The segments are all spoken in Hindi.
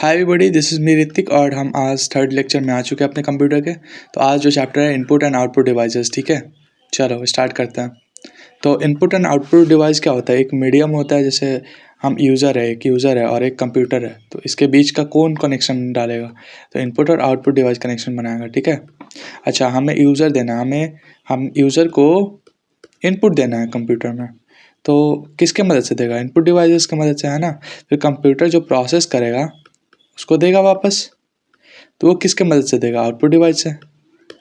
Hi everybody, this is me Hrithik और हम आज थर्ड लेक्चर में आ चुके हैं अपने कंप्यूटर के। तो आज जो चैप्टर है इनपुट एंड आउटपुट डिवाइसेस, ठीक है। चलो स्टार्ट करते हैं। तो इनपुट एंड आउटपुट डिवाइस क्या होता है? एक मीडियम होता है, जैसे हम एक यूज़र है और एक कंप्यूटर है, तो इसके बीच का कौन कनेक्शन डालेगा? तो इनपुट और आउटपुट डिवाइस कनेक्शन बनाएगा, ठीक है। अच्छा, हमें यूज़र देना है, हम यूज़र को इनपुट देना है कंप्यूटर में। तो किसके मदद से देगा? इनपुट डिवाइसेस की मदद से, है ना। फिर कंप्यूटर जो प्रोसेस करेगा उसको देगा वापस। तो वो किसके मदद से देगा? आउटपुट डिवाइस से,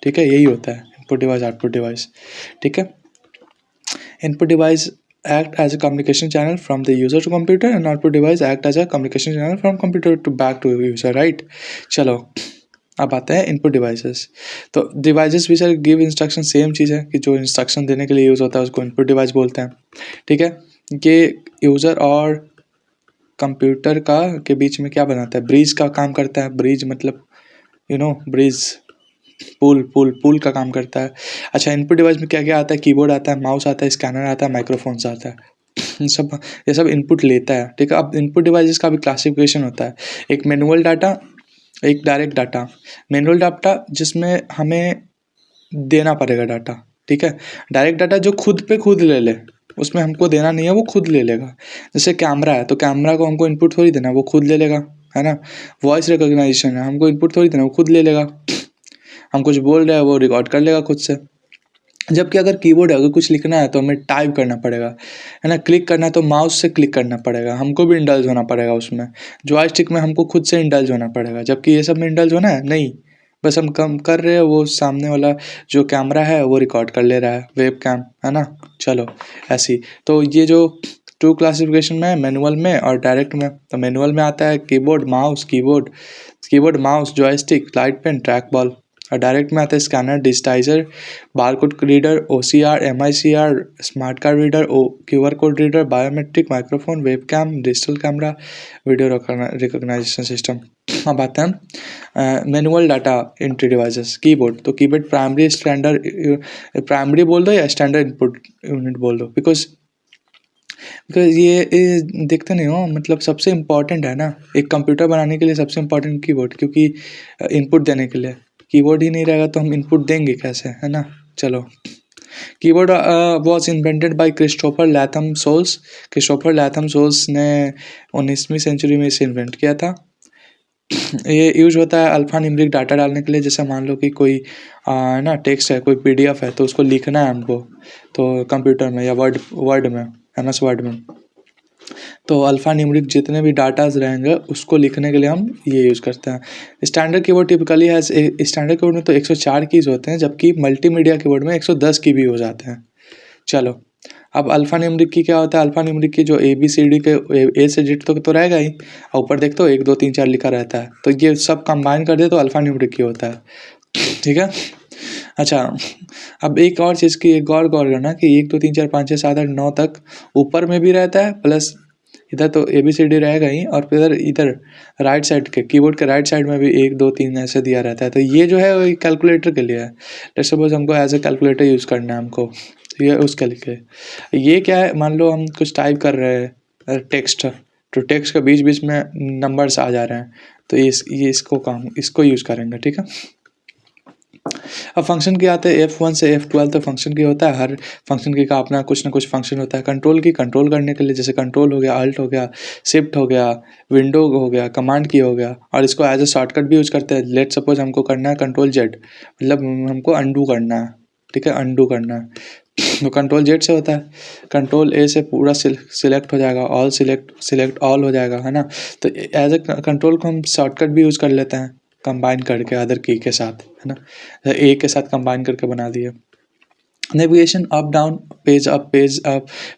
ठीक है। यही होता है इनपुट डिवाइस आउटपुट डिवाइस, ठीक है। Input device act as a communication channel from the user to computer and output device act as a communication channel from computer to back to user, right? चलो अब आते हैं इनपुट डिवाइसेस। तो डिवाइसेस भी सर गिव इंस्ट्रक्शन, सेम चीज़ है कि जो इंस्ट्रक्शन देने के लिए यूज़ होता है उसको इनपुट डिवाइस बोलते हैं, ठीक है। ये यूज़र और कंप्यूटर का के बीच में क्या बनाता है? ब्रिज का काम करता है। ब्रिज मतलब ब्रिज, पुल का काम करता है। अच्छा, इनपुट डिवाइस में क्या क्या आता है? कीबोर्ड आता है, माउस आता है, स्कैनर आता है, माइक्रोफोन्स आता है। ये सब इनपुट लेता है, ठीक है। अब इनपुट डिवाइसेस का भी क्लासिफिकेशन होता है। एक मैनुअल डाटा, एक डायरेक्ट डाटा। मैनुअल डाटा जिसमें हमें देना पड़ेगा डाटा, ठीक है। डायरेक्ट डाटा जो खुद पे खुद ले ले, उसमें हमको देना नहीं है, वो खुद ले लेगा। जैसे कैमरा है तो कैमरा को हमको इनपुट थोड़ी देना, वो खुद ले लेगा, है ना। वॉइस रिकॉग्नाइजेशन है, हमको इनपुट थोड़ी देना, वो खुद ले लेगा। हम कुछ बोल रहे हैं वो रिकॉर्ड कर लेगा खुद से। जबकि अगर कीबोर्ड है, अगर कुछ लिखना है तो हमें टाइप करना पड़ेगा, है ना। क्लिक करना है तो माउस से क्लिक करना पड़ेगा, हमको भी इंडल्ज होना पड़ेगा उसमें। जॉयस्टिक में हमको खुद से इंडल्ज होना पड़ेगा, जबकि ये सब में इंडल्ज होना है नहीं। बस हम कम कर रहे हैं, वो सामने वाला जो कैमरा है वो रिकॉर्ड कर ले रहा है, वेब कैम, है ना। चलो ऐसी, तो ये जो टू क्लासिफिकेशन में है, मैनुअल में और डायरेक्ट में। तो मैनुअल में आता है keyboard mouse joystick light pen track ball. और डायरेक्ट में आता है scanner, digitizer, barcode reader, OCR, MICR, smart card reader, QR code reader, biometric, microphone, web cam, digital camera, video recognition system. अब आते हैं manual data entry devices. Keyboard, तो कीबोर्ड प्राइमरी बोल दो या स्टैंडर्ड इनपुट यूनिट बोल दो, बिकॉज ये देखते नहीं हो, मतलब सबसे इम्पॉर्टेंट है ना एक कंप्यूटर बनाने के लिए, सबसे इम्पॉर्टेंट कीबोर्ड, क्योंकि इनपुट देने के लिए कीबोर्ड ही नहीं रहेगा तो हम इनपुट देंगे कैसे, है ना। चलो, keyboard was invented by Christopher Latham Sholes ने 19वीं सेंचुरी में इसे इन्वेंट किया था। ये यूज होता है अल्फा न्यूमेरिक डाटा डालने के लिए। जैसे मान लो कि कोई ना टेक्स्ट है, कोई पीडीएफ है, तो उसको लिखना है हमको, तो कंप्यूटर में या वर्ड में, एमएस वर्ड में, तो अल्फा न्यूमेरिक जितने भी डाटाज रहेंगे उसको लिखने के लिए हम ये यूज़ करते हैं। स्टैंडर्ड कीबोर्ड टिपिकली है, स्टैंडर्ड कीबोर्ड में तो 104 कीज होते हैं, जबकि मल्टीमीडिया कीबोर्ड में 110 की भी हो जाते हैं। चलो, अब अल्फा न्यूमेरिक की क्या होता है? अल्फा न्यूमेरिक की जो ABCD के ए से जेड तो रहेगा ही, और ऊपर देखते हो 1 2 3 4 लिखा रहता है, तो ये सब कंबाइन कर दे तो अल्फा न्यूमेरिक की होता है, ठीक है। अच्छा, अब एक और चीज़ की एक और गौर करना कि 1 2 3 4 5 6 7 8 9 तक ऊपर में भी रहता है, प्लस इधर तो ABCD रहेगा ही, और फिर इधर राइट साइड के कीबोर्ड के राइट साइड में भी 1 2 3 ऐसे दिया रहता है। तो ये जो है वो कैलकुलेटर के लिए है। लेट्स सपोज हमको एज ए कैलकुलेटर यूज़ करना है हमको, तो ये उसके लिए। ये क्या है? मान लो हम कुछ टाइप कर रहे हैं टेक्स्ट, तो टेक्स्ट के बीच बीच में नंबर्स आ जा रहे हैं, तो इसको यूज़ करेंगे, ठीक है। अब फंक्शन की आते हैं F1 से F12, तो फंक्शन की होता है, हर फंक्शन की का अपना कुछ ना कुछ फंक्शन होता है। कंट्रोल करने के लिए, जैसे कंट्रोल हो गया, अल्ट हो गया, शिफ्ट हो गया, विंडो हो गया, कमांड की हो गया, और इसको एज ए शॉर्टकट भी यूज़ करते हैं। लेट सपोज हमको करना है कंट्रोल जेड, मतलब हमको अंडू करना है, ठीक है, अंडू करना है, तो कंट्रोल जेड से होता है। कंट्रोल ए से पूरा सिलेक्ट हो जाएगा, ऑल सिलेक्ट ऑल हो जाएगा, है ना। तो एज ए कंट्रोल को हम शॉर्टकट भी यूज़ कर लेते हैं, कंबाइन करके अदर की के साथ, है ना। ए के साथ कंबाइन करके बना दिए। Navigation, up down, page up,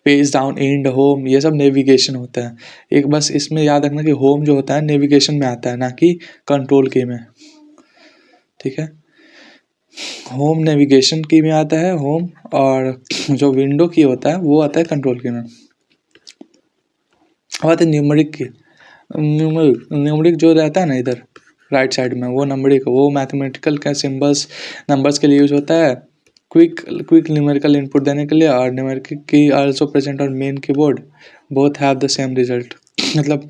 page down, and, home, ये सब नेविगेशन होता है। एक बस इसमें याद रखना कि होम जो होता है नेविगेशन में आता है, ना कि कंट्रोल की में, ठीक है। होम नेविगेशन की में आता है होम, और जो विंडो की होता है वो आता है कंट्रोल की में। अब आते हैं न्यूमेरिक की। न्यूमेरिक जो रहता है ना इधर राइट साइड में, वो नंबरिक, वो मैथमेटिकल का सिंबल्स नंबर्स के लिए यूज होता है। क्विक न्यूमेरिकल इनपुट देने के लिए, और न्यूमेरिक की आल्सो प्रेजेंट और main keyboard both have the same result. मतलब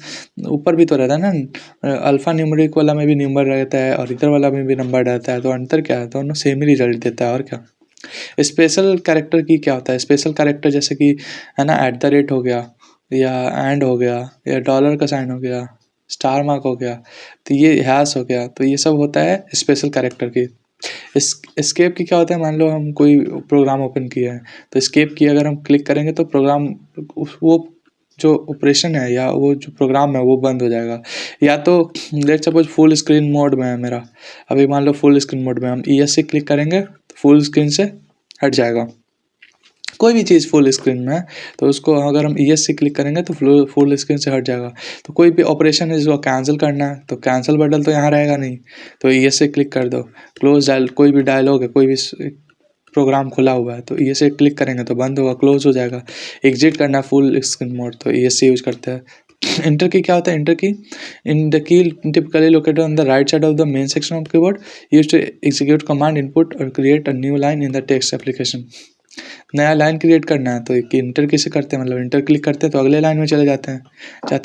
ऊपर भी तो रहता है ना, अल्फ़ा न्यूमेरिक वाला में भी नंबर रहता है और इधर वाला में भी नंबर रहता है, तो अंतर क्या है? दोनों सेम ही रिजल्ट देता है और क्या। स्पेशल कैरेक्टर की क्या होता है? स्पेशल कैरेक्टर जैसे कि है ना, एट द रेट हो गया या एंड हो गया या डॉलर का साइन हो गया, स्टार मार्क हो गया, तो ये हैश हो गया, तो ये सब होता है स्पेशल कैरेक्टर की। एस्केप की क्या होता है? मान लो हम कोई प्रोग्राम ओपन किया है, तो एस्केप की अगर हम क्लिक करेंगे तो प्रोग्राम वो जो ऑपरेशन है या वो जो प्रोग्राम है वो बंद हो जाएगा। या तो let's suppose full screen mode में है मेरा, अभी मान लो फुल स्क्रीन मोड में हम ESC क्लिक करेंगे तो फुल स्क्रीन से हट जाएगा। कोई भी चीज़ फुल स्क्रीन में है तो उसको अगर हम ESC क्लिक करेंगे तो फुल स्क्रीन से हट जाएगा। तो कोई भी ऑपरेशन है जिसको कैंसिल करना है तो कैंसिल बटन तो यहाँ रहेगा नहीं, तो ESC क्लिक कर दो। क्लोज डायल, कोई भी डायलॉग है, कोई भी प्रोग्राम खुला हुआ है तो ESC क्लिक करेंगे तो बंद होगा, क्लोज हो जाएगा। एग्जिट करना है फुल स्क्रीन मोड तो ESC यूज करते हैं। इंटर की क्या होता है? Enter key in the key typically located on the right side of the main section of keyboard, used to execute command input और create a new line in the text application. नया लाइन क्रिएट करना है तो एक इंटर किसे करते हैं? मतलब इंटर क्लिक करते हैं तो अगले लाइन में चले जाते हैं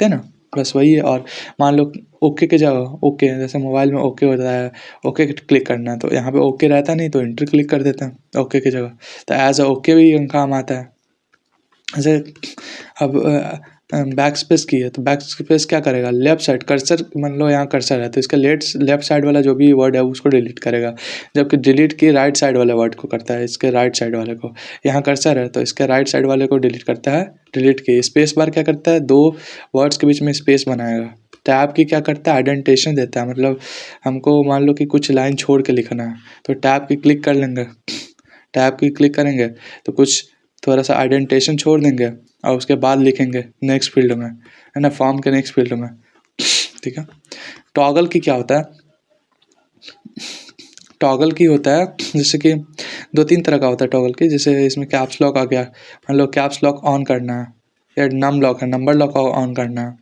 ना, बस वही है। और मान लो ओके की जगह, ओके जैसे मोबाइल में ओके होता है, ओके क्लिक करना है तो यहाँ पे ओके रहता नहीं तो इंटर क्लिक कर देते हैं ओके की जगह, तो एज अ ओके भी काम आता है। जैसे अब बैक स्पेस की है तो बैक स्पेस क्या करेगा? लेफ्ट साइड कर्सर, मान लो यहाँ कर्सर है तो इसका लेफ्ट साइड वाला जो भी वर्ड है उसको डिलीट करेगा, जबकि डिलीट की राइट साइड वाले वर्ड को करता है, इसके राइट साइड वाले को। यहाँ कर्सर है तो इसके राइट साइड वाले को डिलीट करता है, डिलीट की। स्पेस बार क्या करता है? दो वर्ड्स के बीच में स्पेस बनाएगा। टैब की क्या करता है? आइडेंटिटेशन देता है, मतलब हमको मान लो कि कुछ लाइन छोड़ के लिखना है तो टैब की क्लिक कर लेंगे, टैब की क्लिक करेंगे तो कुछ थोड़ा सा आइडेंटिटेशन छोड़ देंगे और उसके बाद लिखेंगे नेक्स्ट फील्ड में, है ना, फॉर्म के नेक्स्ट फील्ड में, ठीक है। टॉगल की क्या होता है? टॉगल की होता है जैसे कि दो तीन तरह का होता है टॉगल की, जैसे इसमें कैप्स लॉक आ गया, मान लो कैप्स लॉक ऑन करना है, या नम लॉक है, नंबर लॉक ऑन करना है,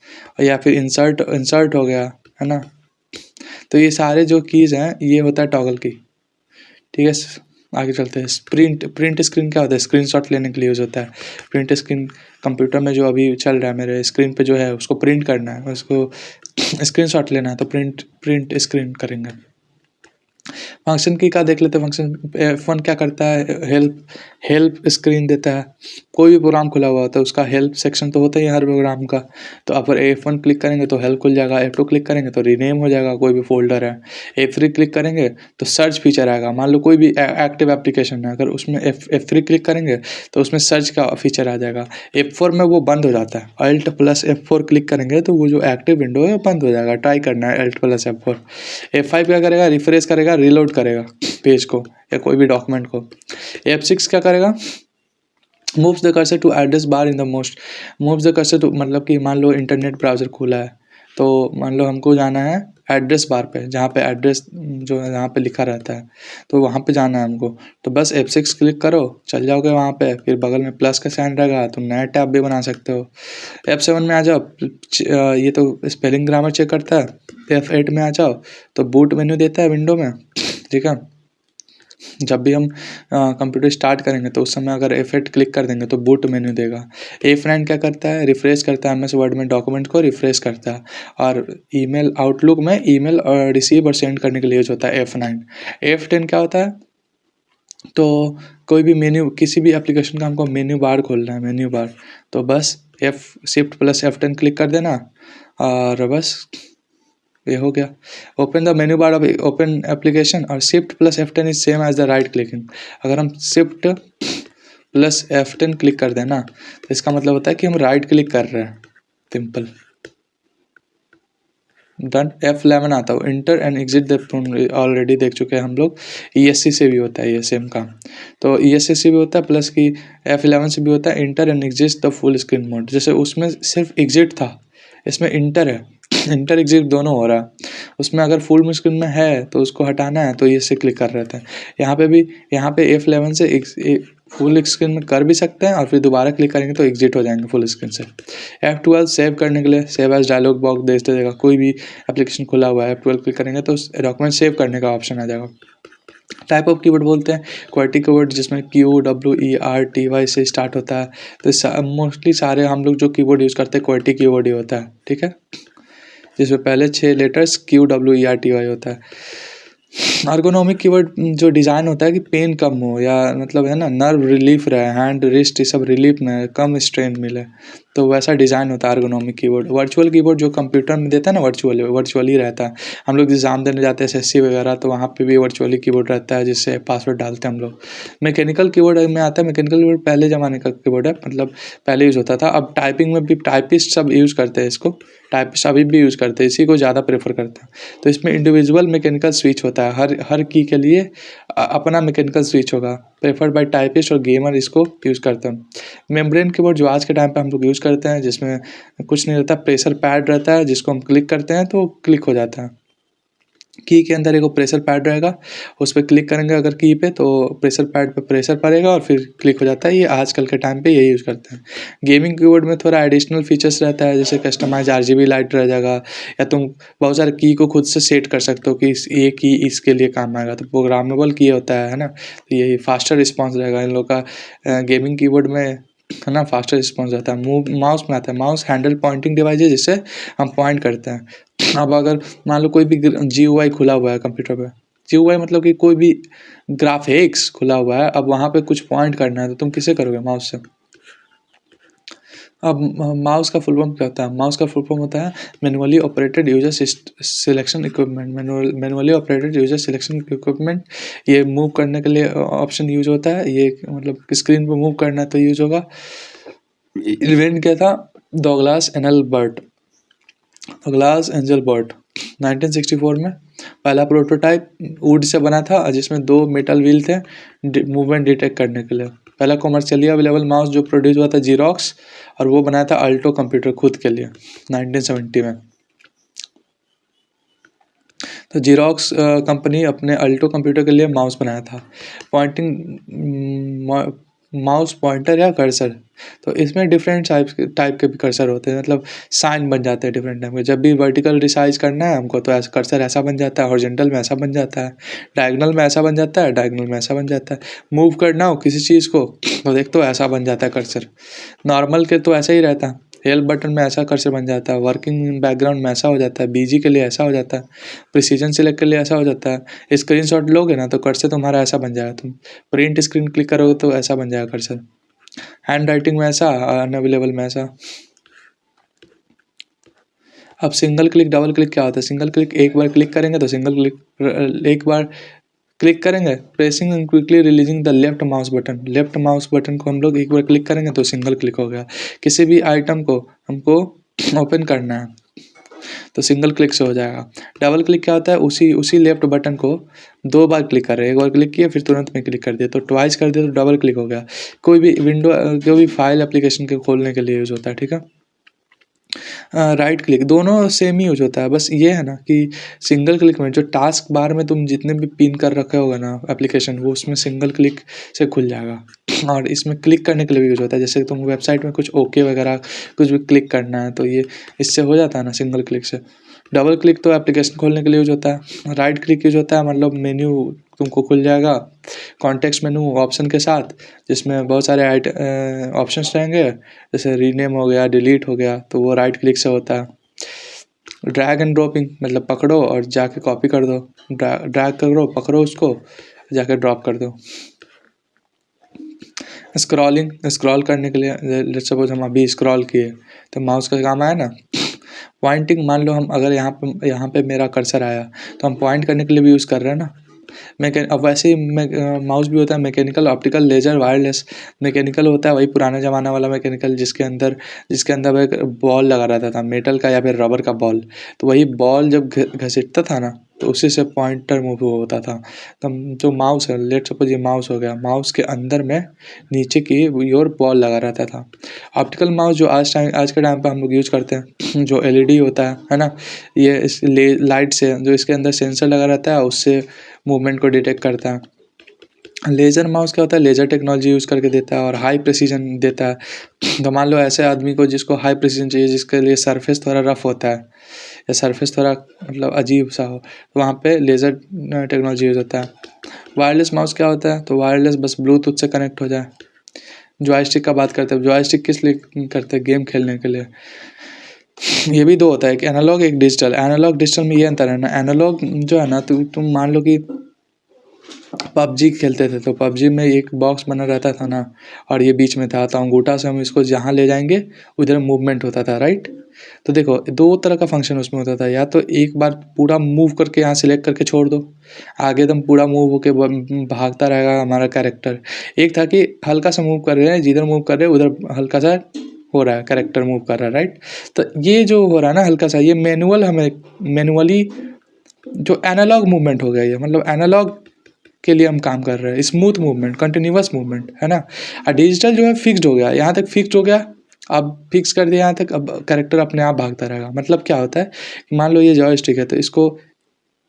या फिर इंसर्ट हो गया, है ना। तो ये सारे जो कीज़ हैं ये होता है टॉगल की, ठीक है। आगे चलते हैं। प्रिंट स्क्रीन क्या होता है? स्क्रीनशॉट लेने के लिए यूज़ होता है। प्रिंट स्क्रीन कंप्यूटर में जो अभी चल रहा है मेरे स्क्रीन पे जो है उसको प्रिंट करना है, उसको स्क्रीनशॉट लेना है तो प्रिंट स्क्रीन करेंगे। फंक्शन की क्या देख लेते हैं? फंक्शन F1 क्या करता है? हेल्प स्क्रीन देता है। कोई भी प्रोग्राम खुला हुआ होता है उसका हेल्प सेक्शन तो होता ही है हर प्रोग्राम का, तो अगर F1 क्लिक करेंगे तो हेल्प खुल जाएगा, F2 क्लिक करेंगे तो रीनेम हो जाएगा कोई भी फोल्डर है, F3 क्लिक करेंगे तो सर्च फीचर आएगा। मान लो कोई भी एक्टिव एप्लीकेशन है, अगर उसमें F3 क्लिक करेंगे तो उसमें सर्च का फीचर आ जाएगा। F4 में वो बंद हो जाता है, Alt+F4 क्लिक करेंगे तो वो जो एक्टिव विंडो है बंद हो जाएगा। ट्राई करना है Alt+F4। F5 क्या करेगा? रिफ्रेश करेगा, रीलोड करेगा पेज को या कोई भी डॉक्यूमेंट को। F6 क्या करेगा? Moves the cursor to address bar in the most, moves the cursor to मतलब कि मान लो इंटरनेट ब्राउज़र खुला है तो मान लो हमको जाना है एड्रेस बार पे, जहाँ पे एड्रेस जो है जहाँ पे लिखा रहता है तो वहाँ पे जाना है हमको, तो बस F6 क्लिक करो, चल जाओगे वहाँ पे। फिर बगल में प्लस का साइन रहेगा, तुम नया टैब भी बना सकते हो। F7 में आ जाओ, ये तो स्पेलिंग ग्रामर चेक करता है। F8 में आ जाओ तो बूट मेन्यू देता है विंडो में, ठीक है। जब भी हम कंप्यूटर स्टार्ट करेंगे तो उस समय अगर F8 क्लिक कर देंगे तो बूट मेन्यू देगा। F9 क्या करता है? रिफ्रेश करता है, MS वर्ड में डॉक्यूमेंट को रिफ्रेश करता है। और ईमेल आउटलुक में ईमेल और रिसीव और सेंड करने के लिए यूज होता है F9। F10 क्या होता है? तो कोई भी मेन्यू, किसी भी एप्लीकेशन का हमको मेन्यू बार खोलना है, मेन्यू बार, तो बस Shift+F10 क्लिक कर देना और बस ये हो गया। Open the menu bar of open application और Shift+F10 is same as the right clicking. अगर हम Shift+F10 क्लिक कर देना तो इसका मतलब होता है कि हम राइट क्लिक कर रहे हैं, सिंपल। डन। F11 आता है inter and exit the, already देख चुके हैं हम लोग। ESC से भी होता है ये सेम काम, तो ESC से भी होता है प्लस कि F11 से भी होता है inter and exit the full screen mode. जैसे उसमें सिर्फ एग्जिट था, इसमें इंटर है, इंटर एग्जिट दोनों हो रहा है। उसमें अगर फुल स्क्रीन में है तो उसको हटाना है तो ESC क्लिक कर रहे थे। यहाँ पे भी, यहाँ पे F11 से फुल स्क्रीन में कर भी सकते हैं और फिर दोबारा क्लिक करेंगे तो एग्जिट हो जाएंगे फुल स्क्रीन से। F12 सेव करने के लिए सेव एज डायलॉग बॉक्स दे देगा, कोई भी एप्लीकेशन खुला हुआ है F12 क्लिक करेंगे तो डॉक्यूमेंट सेव करने का ऑप्शन आ जाएगा। टाइप ऑफ कीवर्ड बोलते हैं क्वर्टी कीवर्ड, जिसमें QWERTY से स्टार्ट होता है। तो मोस्टली सारे हम लोग जो कीवर्ड यूज़ करते हैं क्वर्टी कीवर्ड ही होता है, ठीक है, जिसमें पहले 6 लेटर्स QWERTY होता है। अर्गोनॉमिक कीवर्ड जो डिज़ाइन होता है कि पेन कम हो, या मतलब है ना नर्व रिलीफ रहे, हैंड रिस्ट ये सब रिलीफ में कम स्ट्रेन मिले, तो वैसा डिज़ाइन होता है अर्गोनॉमिक कीवर्ड। वर्चुअल कीवर्ड जो कंप्यूटर में देता है ना, वर्चुअली रहता है। हम लोग एग्ज़ाम देने जाते हैं SSC वगैरह, तो वहाँ पे भी वर्चुअली कीवर्ड रहता है, जिससे पासवर्ड डालते हैं हम लोग। मैकेनिकल कीवर्ड में आता है, मैकेनिकल कीवर्ड पहले ज़माने का कीवर्ड है, मतलब पहले यूज़ होता था। अब टाइपिंग में भी टाइपिस्ट सब यूज़ करते हैं इसको, टाइपिस्ट अभी भी यूज़ करते हैं, इसी को ज़्यादा प्रेफर करते हैं। तो इसमें इंडिविजुअल मैकेनिकल स्विच होता है, हर की के लिए अपना मैकेनिकल स्विच होगा, प्रेफर्ड बाय टाइपिस्ट और गेमर इसको यूज़ करते हैं। मेम्ब्रेन कीवर्ड जो आज के टाइम पे हम लोग यूज़ करते हैं, जिसमें कुछ नहीं रहता, प्रेशर पैड रहता है, जिसको हम क्लिक करते हैं तो क्लिक हो जाता है। की के अंदर एक प्रेशर पैड रहेगा, उस पर क्लिक करेंगे अगर की पे, तो प्रेशर पैड पे प्रेशर पड़ेगा और फिर क्लिक हो जाता है। ये आजकल के टाइम पे यही यूज़ करते हैं। गेमिंग कीवर्ड में थोड़ा एडिशनल फीचर्स रहता है, जैसे कस्टमाइज RGB लाइट रह जाएगा, या तुम बहुत सारे की को खुद से सेट कर सकते हो कि ये की इसके लिए काम आएगा, तो प्रोग्रामेबल की होता है ना। तो यही फास्टर रिस्पॉन्स रहेगा इन लोग का गेमिंग कीवर्ड में, है ना, फास्टर रिस्पॉन्स रहता है। माउस में आता है, माउस हैंडल पॉइंटिंग डिवाइस है, जिससे हम पॉइंट करते हैं। अब अगर मान लो कोई भी GUI खुला हुआ है कंप्यूटर पे, GUI मतलब कि कोई भी ग्राफिक्स खुला हुआ है, अब वहाँ पे कुछ पॉइंट करना है, तो तुम किसे करोगे? माउस से। अब माउस का फुल फॉर्म क्या होता है? माउस का फुल फॉर्म होता है manually operated user selection equipment. Manually operated user selection equipment, ये मूव करने के लिए ऑप्शन यूज होता है, ये मतलब स्क्रीन पे मूव करना है तो यूज होगा। इन्वेंट किया था डॉगलास एंजल बर्ट 1964 में। पहला प्रोटोटाइप वुड से बना था, जिसमें 2 मेटल व्हील थे मूवमेंट डिटेक्ट करने के लिए। पहला कॉमर्शियली अवेलेबल माउस जो प्रोड्यूस हुआ था जीरोक्स, और वो बनाया था अल्टो कंप्यूटर खुद के लिए 1970 में। तो जीरोक्स कंपनी अपने अल्टो कंप्यूटर के लिए माउस बनाया था। पॉइंटिंग माउस पॉइंटर या कर्सर, तो इसमें डिफरेंट टाइप के भी कर्सर होते हैं, मतलब साइन बन जाते हैं डिफरेंट टाइप के। जब भी वर्टिकल रिसाइज करना है हमको, तो ऐसा कर्सर ऐसा बन जाता है, हॉरिजॉन्टल में ऐसा बन जाता है, डायगोनल में ऐसा बन जाता है, डायगोनल में ऐसा बन जाता है। मूव करना हो किसी चीज़ को तो देख, तो ऐसा बन जाता है कर्सर। नॉर्मल के तो ऐसा ही रहता है, हेल्प बटन में ऐसा कर्सर बन जाता है, वर्किंग बैकग्राउंड में ऐसा हो जाता है, BG के लिए ऐसा हो जाता है, प्रिसीजन सिलेक्ट के लिए ऐसा हो जाता है। स्क्रीनशॉट लोगे ना तो कर्सर तुम्हारा ऐसा बन जाएगा, तुम प्रिंट स्क्रीन क्लिक करोगे तो ऐसा बन जाएगा कर्सर। हैंड राइटिंग में ऐसा, अनअवेलेबल में ऐसा। अब सिंगल क्लिक डबल क्लिक क्या होता है? सिंगल क्लिक एक बार क्लिक करेंगे तो सिंगल क्लिक, एक बार क्लिक करेंगे, pressing and quickly releasing the left mouse button को हम लोग एक बार क्लिक करेंगे तो सिंगल क्लिक हो गया। किसी भी आइटम को हमको ओपन करना है तो सिंगल क्लिक से हो जाएगा। डबल क्लिक क्या होता है? उसी लेफ्ट बटन को 2 बार क्लिक कर रहे हैं, एक बार क्लिक किया फिर तुरंत में क्लिक कर दिया, तो ट्वाइस कर दिया तो डबल क्लिक हो गया। कोई भी विंडो, कोई भी फाइल एप्लीकेशन के खोलने के लिए यूज़ होता है, ठीक है। राइट क्लिक, दोनों सेम ही यूज होता है, बस ये है ना कि सिंगल क्लिक में जो टास्क बार में तुम जितने भी पिन कर रखे होगा ना एप्लीकेशन, वो उसमें सिंगल क्लिक से खुल जाएगा। और इसमें क्लिक करने के लिए भी यूज होता है, जैसे तुम वेबसाइट में कुछ ओके वगैरह कुछ भी क्लिक करना है तो ये इससे हो जाता है ना सिंगल क्लिक से। डबल क्लिक तो एप्लीकेशन खोलने के लिए यूज होता है। राइट क्लिक यूज होता है मतलब मेन्यू तुमको खुल जाएगा कॉन्टेक्स्ट मेनू ऑप्शन के साथ, जिसमें बहुत सारे ऑप्शंस रहेंगे, जैसे रीनेम हो गया, डिलीट हो गया, तो वो राइट क्लिक से होता है। ड्रैग एंड ड्रॉपिंग मतलब पकड़ो और जाके कॉपी कर दो, ड्रैग करो पकड़ो उसको जाके ड्रॉप कर दो। स्क्रॉल करने के लिए, लेट्स सपोज हम अभी स्क्रॉल किए तो माउस का काम आया ना। पॉइंटिंग, मान लो हम अगर यहाँ पे मेरा कर्सर आया तो हम पॉइंट करने के लिए भी यूज़ कर रहे हैं ना। अब वैसे ही माउस भी होता है mechanical, optical, laser, wireless. Mechanical होता है वही पुराना ज़माना वाला मैकेनिकल, जिसके अंदर एक बॉल लगा रहता था मेटल का या फिर रबर का बॉल, तो वही बॉल जब घसीटता था ना तो उसी से पॉइंटर मूव होता था। तो जो माउस है, लेट सपोज ये माउस हो गया, माउस के अंदर में नीचे की ओर बॉल लगा रहता था। ऑप्टिकल माउस जो आज के टाइम पे हम लोग यूज़ करते हैं, जो LED होता है ना, ये इस लाइट से जो इसके अंदर सेंसर लगा रहता है उससे मूवमेंट को डिटेक्ट करता है। लेज़र माउस क्या होता है? लेज़र टेक्नोलॉजी यूज़ करके देता है और हाई प्रिसीजन देता है। तो मान लो ऐसे आदमी को जिसको हाई प्रिसीजन चाहिए, जिसके लिए सरफेस थोड़ा रफ होता है या सरफेस थोड़ा मतलब अजीब सा हो, तो वहाँ पे लेज़र टेक्नोलॉजी यूज़ होता है। वायरलेस माउस क्या होता है? तो वायरलेस बस ब्लूटूथ से कनेक्ट हो जाए। जॉयस्टिक का बात करते हैं, जॉयस्टिक किस लिए करते हैं? गेम खेलने के लिए। ये भी दो होता है, एक एनालॉग एक डिजिटल। एनालॉग डिजिटल में ये अंतर है ना, एनालॉग जो है ना, तुम मान लो कि पबजी खेलते थे तो पबजी में एक बॉक्स बना रहता था ना, और ये बीच में था, तो अंगूठा से हम इसको जहाँ ले जाएंगे उधर मूवमेंट होता था, राइट। तो देखो दो तरह का फंक्शन उसमें होता था, या तो एक बार पूरा मूव करके यहाँ सिलेक्ट करके छोड़ दो, आगे एकदम पूरा मूव होके भागता रहेगा हमारा कैरेक्टर। एक था कि हल्का सा मूव कर रहे हैं, जिधर मूव कर रहे हैं उधर हल्का सा हो रहा है, कैरेक्टर मूव कर रहा है, राइट। तो ये जो हो रहा है ना हल्का सा, ये मैनुअल, हमें मैनुअली जो एनालॉग मूवमेंट हो गया, ये मतलब एनालॉग के लिए हम काम कर रहे हैं, स्मूथ मूवमेंट, कंटिन्यूअस मूवमेंट, है ना। और डिजिटल जो है फिक्स्ड हो गया, यहाँ तक फिक्स्ड हो गया, अब फिक्स कर दिया यहाँ तक, अब कैरेक्टर अपने आप भागता रहेगा। मतलब क्या होता है कि मान लो ये जॉयस्टिक है, तो इसको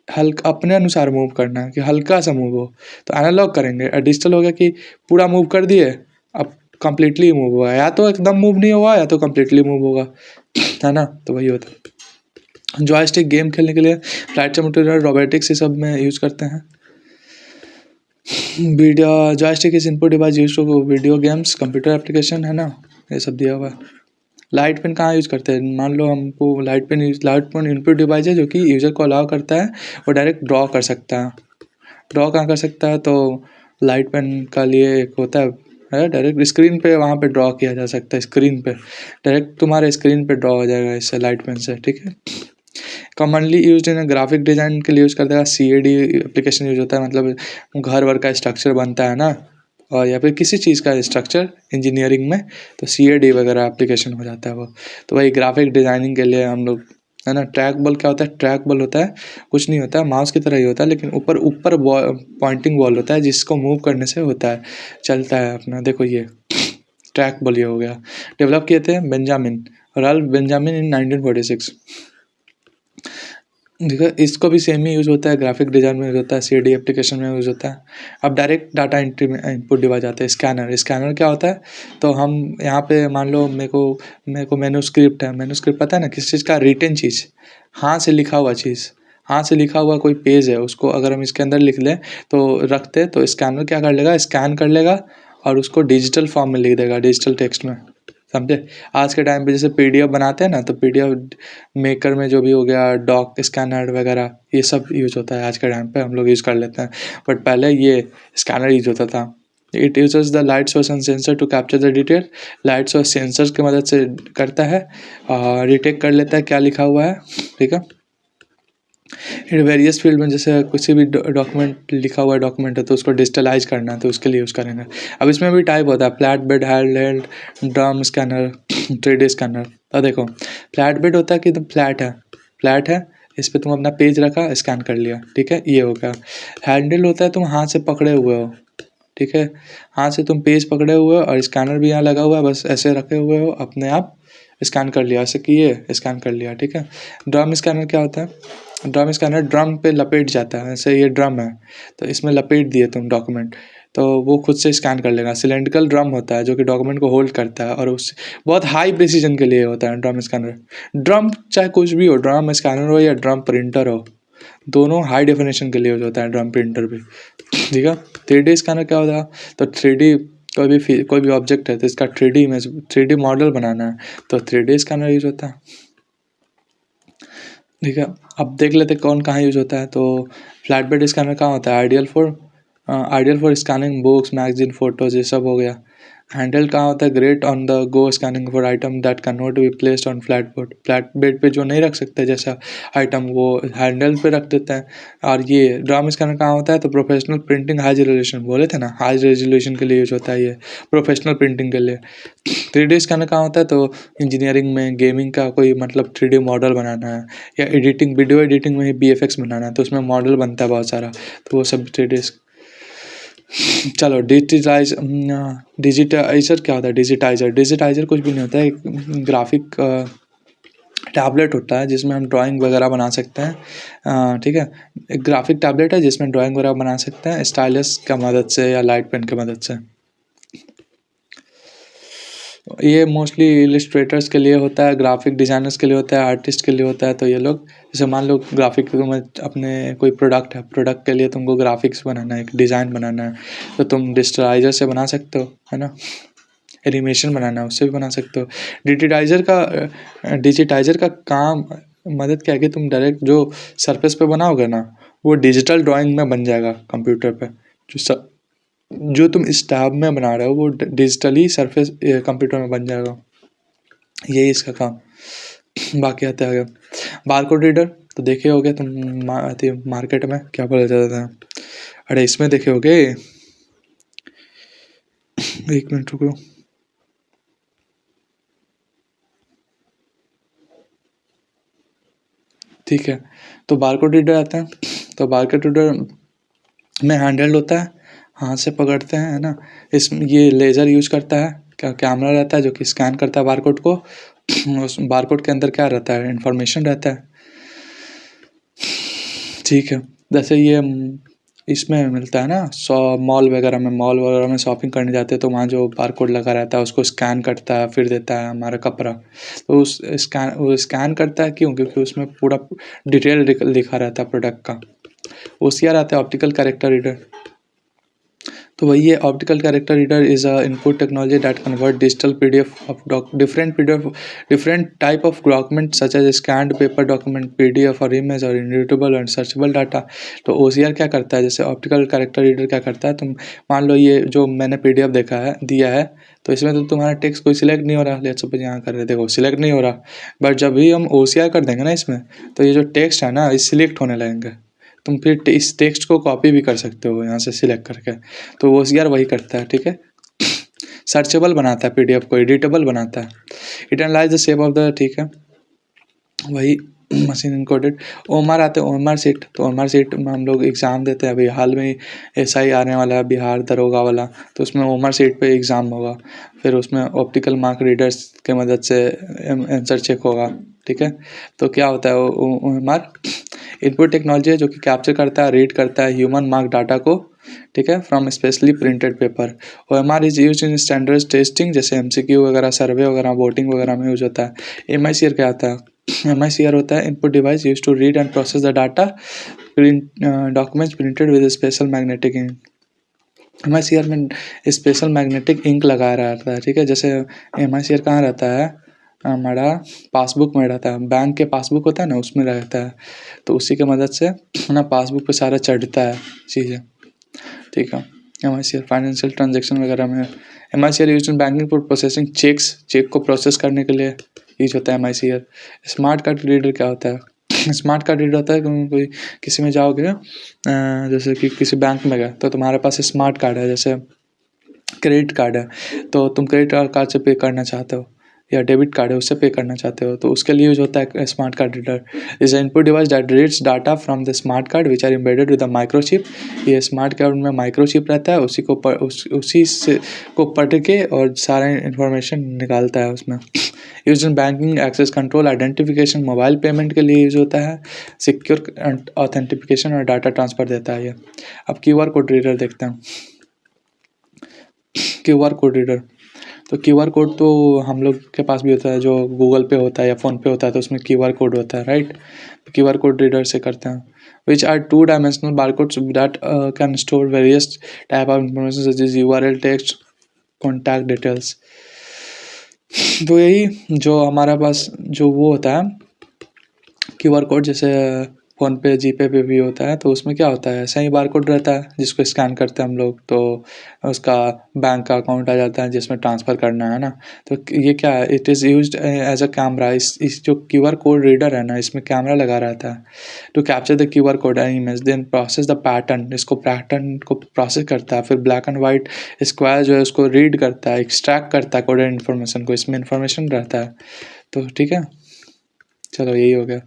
हल्का अपने अनुसार मूव करना है कि हल्का सा मूव हो, तो एनालॉग करेंगे। और डिजिटल हो गया कि पूरा मूव कर दिए, अब कंप्लीटली मूव हुआ, या तो एकदम मूव नहीं हुआ या तो कंप्लीटली मूव होगा, है ना। तो वही होता है। जॉयस्टिक गेम खेलने के लिए, फ्लाइट सिमुलेटर, रोबोटिक्स, ये सब में यूज़ करते हैं। Video joystick is input device use to video games, computer application, है ना, ये सब दिया हुआ है। लाइट पेन कहाँ यूज़ करते हैं? मान लो हमको लाइट पेन इनपुट डिवाइस है जो कि यूज़र को अलाउ करता है वो डायरेक्ट ड्रॉ कर सकता है। ड्रॉ कहाँ कर सकता है? तो लाइट पेन का लिए एक होता है डायरेक्ट स्क्रीन पे, वहाँ पे ड्रॉ किया जा सकता है, स्क्रीन पे डायरेक्ट तुम्हारे स्क्रीन पे ड्रॉ हो जाएगा इससे, लाइट पेन से, ठीक है। कॉमनली यूज इन ग्राफिक डिज़ाइन के लिए यूज़ करते हैं, CAD एप्लीकेशन यूज होता है, मतलब घर वर का स्ट्रक्चर बनता है ना, और या फिर किसी चीज़ का स्ट्रक्चर इंजीनियरिंग में, तो CAD वगैरह एप्लीकेशन हो जाता है वो। तो वही ग्राफिक डिज़ाइनिंग के लिए हम लोग, है ना। ट्रैक बॉल क्या होता है? ट्रैक बॉल होता है, कुछ नहीं होता है, माउस की तरह ही होता है, लेकिन ऊपर ऊपर पॉइंटिंग बॉल होता है जिसको मूव करने से होता है, चलता है अपना। देखो ये ट्रैक बॉल ये हो गया। डेवलप किए थे बेंजामिन, राल्फ बेंजामिन इन 1946। देखो इसको भी सेम ही यूज़ होता है, ग्राफिक डिज़ाइन में यूज़ होता है, CAD एप्लीकेशन में यूज़ होता है। अब डायरेक्ट डाटा एंट्री में इनपुट डिवाइस आते हैं। स्कैनर, स्कैनर क्या होता है? तो हम यहाँ पे मान लो मेरे को मैन्युस्क्रिप्ट है, मैन्युस्क्रिप्ट पता है ना, किस चीज़ का? रिटन चीज़, हाथ से लिखा हुआ चीज़, हाथ से लिखा हुआ कोई पेज है, उसको अगर हम इसके अंदर लिख लें तो रखते, तो स्कैनर क्या कर लेगा? स्कैन कर लेगा और उसको डिजिटल फॉर्म में लिख देगा, डिजिटल टेक्स्ट में, समझे। आज के टाइम पे जैसे PDF बनाते हैं ना, तो PDF मेकर में जो भी हो गया, डॉक स्कैनर वगैरह, ये सब यूज होता है आज के टाइम पे, हम लोग यूज़ कर लेते हैं। बट पहले ये स्कैनर यूज होता था। It uses the light source and sensor to capture the detail. Light source sensor की मदद से करता है और डिटेक्ट कर लेता है क्या लिखा हुआ है, ठीक है। वेरियस फील्ड में, जैसे किसी भी डॉक्यूमेंट लिखा हुआ डॉक्यूमेंट है तो उसको डिजिटलाइज करना है, तो उसके लिए यूज़ करेंगे। अब इसमें भी टाइप होता है, flat bed, hand held, drum scanner, 3D scanner. तो देखो फ्लैट बेड होता है कि एकदम फ्लैट है, फ्लैट है, इस पर तुम अपना पेज रखा, स्कैन कर लिया, ठीक है, ये हो गया। हैंडल होता है तुम हाथ से पकड़े हुए हो, ठीक है, हाथ से तुम पेज पकड़े हुए हो और स्कैनर भी यहाँ लगा हुआ है, बस ऐसे रखे हुए हो, अपने आप स्कैन कर लिया, ऐसे किए स्कैन कर लिया, ठीक है। ड्रम स्कैनर क्या होता है? ड्रम स्कैनर ड्रम पे लपेट जाता है, ऐसे ये ड्रम है तो इसमें लपेट दिए तुम डॉक्यूमेंट, तो वो खुद से स्कैन कर लेगा। सिलेंड्रिकल ड्रम होता है जो कि डॉक्यूमेंट को होल्ड करता है, और उस बहुत हाई प्रिसीजन के लिए होता है ड्रम स्कैनर। ड्रम चाहे कुछ भी हो, ड्रम स्कैनर हो या ड्रम प्रिंटर हो, दोनों हाई डेफिनेशन के लिए यूज होता है, ड्रम प्रिंटर भी, ठीक है। 3D स्कैनर क्या होता है? तो 3D कोई भी ऑब्जेक्ट है तो इसका 3D इमेज, 3D मॉडल बनाना है, तो 3D स्कैनर यूज होता है, ठीक है। अब देख लेते कौन कहाँ यूज होता है। तो फ्लैट बेड स्कैनर कहाँ होता है? Ideal for scanning books, magazine, photos, ये सब हो गया। हैंडल कहाँ होता है? Great on the go scanning for item that can not be placed on flat board. Flat bed पे जो नहीं रख सकते जैसा आइटम, वो हैंडल पे रख देते हैं। और ये ड्रम स्कैनर कहाँ होता है? तो प्रोफेशनल प्रिंटिंग, हाई रेजोल्यूशन, बोले थे ना, हाई रेजोल्यूशन के लिए यूज होता है ये, प्रोफेशनल प्रिंटिंग के लिए। 3D स्कैनर कहाँ होता है? तो इंजीनियरिंग में, गेमिंग का कोई मतलब 3D मॉडल बनाना है, या एडिटिंग, वीडियो एडिटिंग में ही BFX बनाना है, तो उसमें मॉडल बनता है बहुत सारा, तो वो सब 3D। चलो डिजिटाइजर क्या होता है? डिजिटाइजर कुछ भी नहीं होता है, एक ग्राफिक टैबलेट होता है जिसमें हम ड्राइंग वगैरह बना सकते हैं, ठीक है। एक ग्राफिक टैबलेट है जिसमें ड्राइंग वगैरह बना सकते हैं स्टाइलस का मदद से या लाइट पेन की मदद से। ये मोस्टली इलस्ट्रेटर्स के लिए होता है, ग्राफिक डिज़ाइनर्स के लिए होता है, आर्टिस्ट के लिए होता है। तो ये लोग जैसे मान लो ग्राफिक में अपने कोई प्रोडक्ट है, प्रोडक्ट के लिए तुमको ग्राफिक्स बनाना है, एक डिज़ाइन बनाना है, तो तुम डिजिटाइज़र से बना सकते हो, है ना। एनिमेशन बनाना है उससे भी बना सकते हो। डिजिटाइज़र का काम मदद क्या है कि तुम डायरेक्ट जो सरफेस पे बनाओगे ना, वो डिजिटल ड्राइंग में बन जाएगा कंप्यूटर पे। जो तुम इस टैब में बना रहे हो वो डिजिटली सरफेस कंप्यूटर में बन जाएगा। यही इसका काम। बाकी आता है बारकोड रीडर, तो देखे होगे तुम मार्केट में क्या बोला जाता था। अरे इसमें देखे होगे, एक मिनट रुको। ठीक है, तो बारकोड रीडर आता है। तो बारकोड रीडर में हैंडल होता है, हाथ से पकड़ते हैं, है ना। इसमें ये लेज़र यूज करता है, कैमरा रहता है जो कि स्कैन करता है बारकोड को। उस बारकोड के अंदर क्या रहता है, इंफॉर्मेशन रहता है। ठीक है, जैसे ये इसमें मिलता है ना, मॉल वगैरह में शॉपिंग करने जाते हैं, तो वहाँ जो बारकोड लगा रहता है उसको स्कैन करता है, फिर देता है हमारा कपड़ा। तो वो स्कैन करता है क्यों, क्योंकि उसमें पूरा डिटेल लिखा रहता है प्रोडक्ट का। OCR आता है, ऑप्टिकल कैरेक्टर रीडर। तो वही है, optical character reader is a input technology that convert digital PDF of different type of document such as scanned paper document, PDF और इमेज और रीडेबल और सर्चेबल डाटा। तो OCR क्या करता है, जैसे ऑप्टिकल कैरेक्टर रीडर क्या करता है, तुम मान लो ये जो मैंने PDF दिया है, तो इसमें तो तुम्हारा टेक्स्ट कोई सिलेक्ट नहीं हो रहा। लेट्स सपोज यहाँ कर रहे, देखो सिलेक्ट नहीं हो रहा। बट जब भी हम OCR कर देंगे ना इसमें, तो ये जो टेक्स्ट है ना, ये सिलेक्ट होने लगेंगे। तुम फिर इस टेक्स्ट को कॉपी भी कर सकते हो यहाँ से सिलेक्ट करके। तो OCR वही करता है, ठीक है। सर्चेबल बनाता है PDF को, एडिटेबल बनाता है। It analyse the shape of the, ठीक है, वही मशीन इनकोडेड। OMR आते हैं, OMR सीट। तो OMR सीट में हम लोग एग्ज़ाम देते हैं। अभी हाल में SI आने वाला है, बिहार दरोगा वाला, तो उसमें OMR सीट पे एग्ज़ाम होगा। फिर उसमें ऑप्टिकल मार्क रीडर्स के मदद से आंसर चेक होगा, ठीक है। तो क्या होता है OMR, इनपुट टेक्नोलॉजी है जो कि कैप्चर करता है, रीड करता है ह्यूमन मार्क डाटा को, ठीक है, from specially printed paper. OMR is use in standard testing, जैसे MCQ वगैरह, सर्वे वगैरह, वोटिंग वगैरह में यूज होता है। MICR क्या आता है, MICR होता है input device use to read and process the data, print documents printed with special magnetic ink. MICR में स्पेशल मैग्नेटिक इंक लगा रहता है, ठीक है। जैसे MICR कहाँ रहता है, हमारा पासबुक में रहता है, बैंक के पासबुक होता है ना, उसमें रहता है। तो उसी के मदद से ना पासबुक पे सारा चढ़ता है चीज़ें, ठीक है। MICR फाइनेंशियल ट्रांजेक्शन वगैरह में MICR use in banking for processing cheque को प्रोसेस करने के लिए यूज होता है MICR। स्मार्ट कार्ड रीडर क्या होता है, स्मार्ट कार्ड रीडर होता है कि कोई किसी में जाओगे, जैसे कि किसी बैंक में गए, तो तुम्हारे पास स्मार्ट कार्ड है, जैसे क्रेडिट कार्ड है, तो तुम क्रेडिट कार्ड से पे करना चाहते हो, या डेबिट कार्ड है उससे पे करना चाहते हो, तो उसके लिए यूज होता है smart card reader. Is input device that reads data from the smart card which are embedded with the microchip. ये स्मार्ट कार्ड में माइक्रोचिप रहता है, उसी से को पढ़ के और सारा इन्फॉर्मेशन निकालता है उसमें। Use in banking, access control, identification, mobile payment के लिए यूज होता है, सिक्योर ऑथेंटिफिकेशन और डाटा ट्रांसफ़र देता है ये। अब QR कोड रीडर देखते हैं। QR कोड रीडर, तो QR कोड तो हम लोग के पास भी होता है, जो गूगल पे होता है या फ़ोन पे होता है, तो उसमें QR कोड होता है, राइट। तो QR कोड रीडर से करते हैं। Which are 2 dimensional barcodes that can store various type of information such as URL, text, contact details. तो यही जो हमारा पास जो वो होता है QR कोड, जैसे फ़ोन पे, जीपे पे भी होता है, तो उसमें क्या होता है, ऐसा ही बारकोड रहता है जिसको स्कैन करते हैं हम लोग, तो उसका बैंक का अकाउंट आ जाता है जिसमें ट्रांसफ़र करना है ना। तो ये क्या है, it is used as a camera. इस जो QR कोड रीडर है ना, इसमें कैमरा लगा रहता है to capture the QR code and image, then process the pattern. इसको पैटर्न को प्रोसेस करता है, फिर ब्लैक एंड वाइट स्क्वायर जो है उसको रीड करता है, एक्सट्रैक्ट करता है कोडेड इन्फॉर्मेशन को, इसमें इन्फॉर्मेशन रहता है। तो ठीक है, चलो यही हो गया।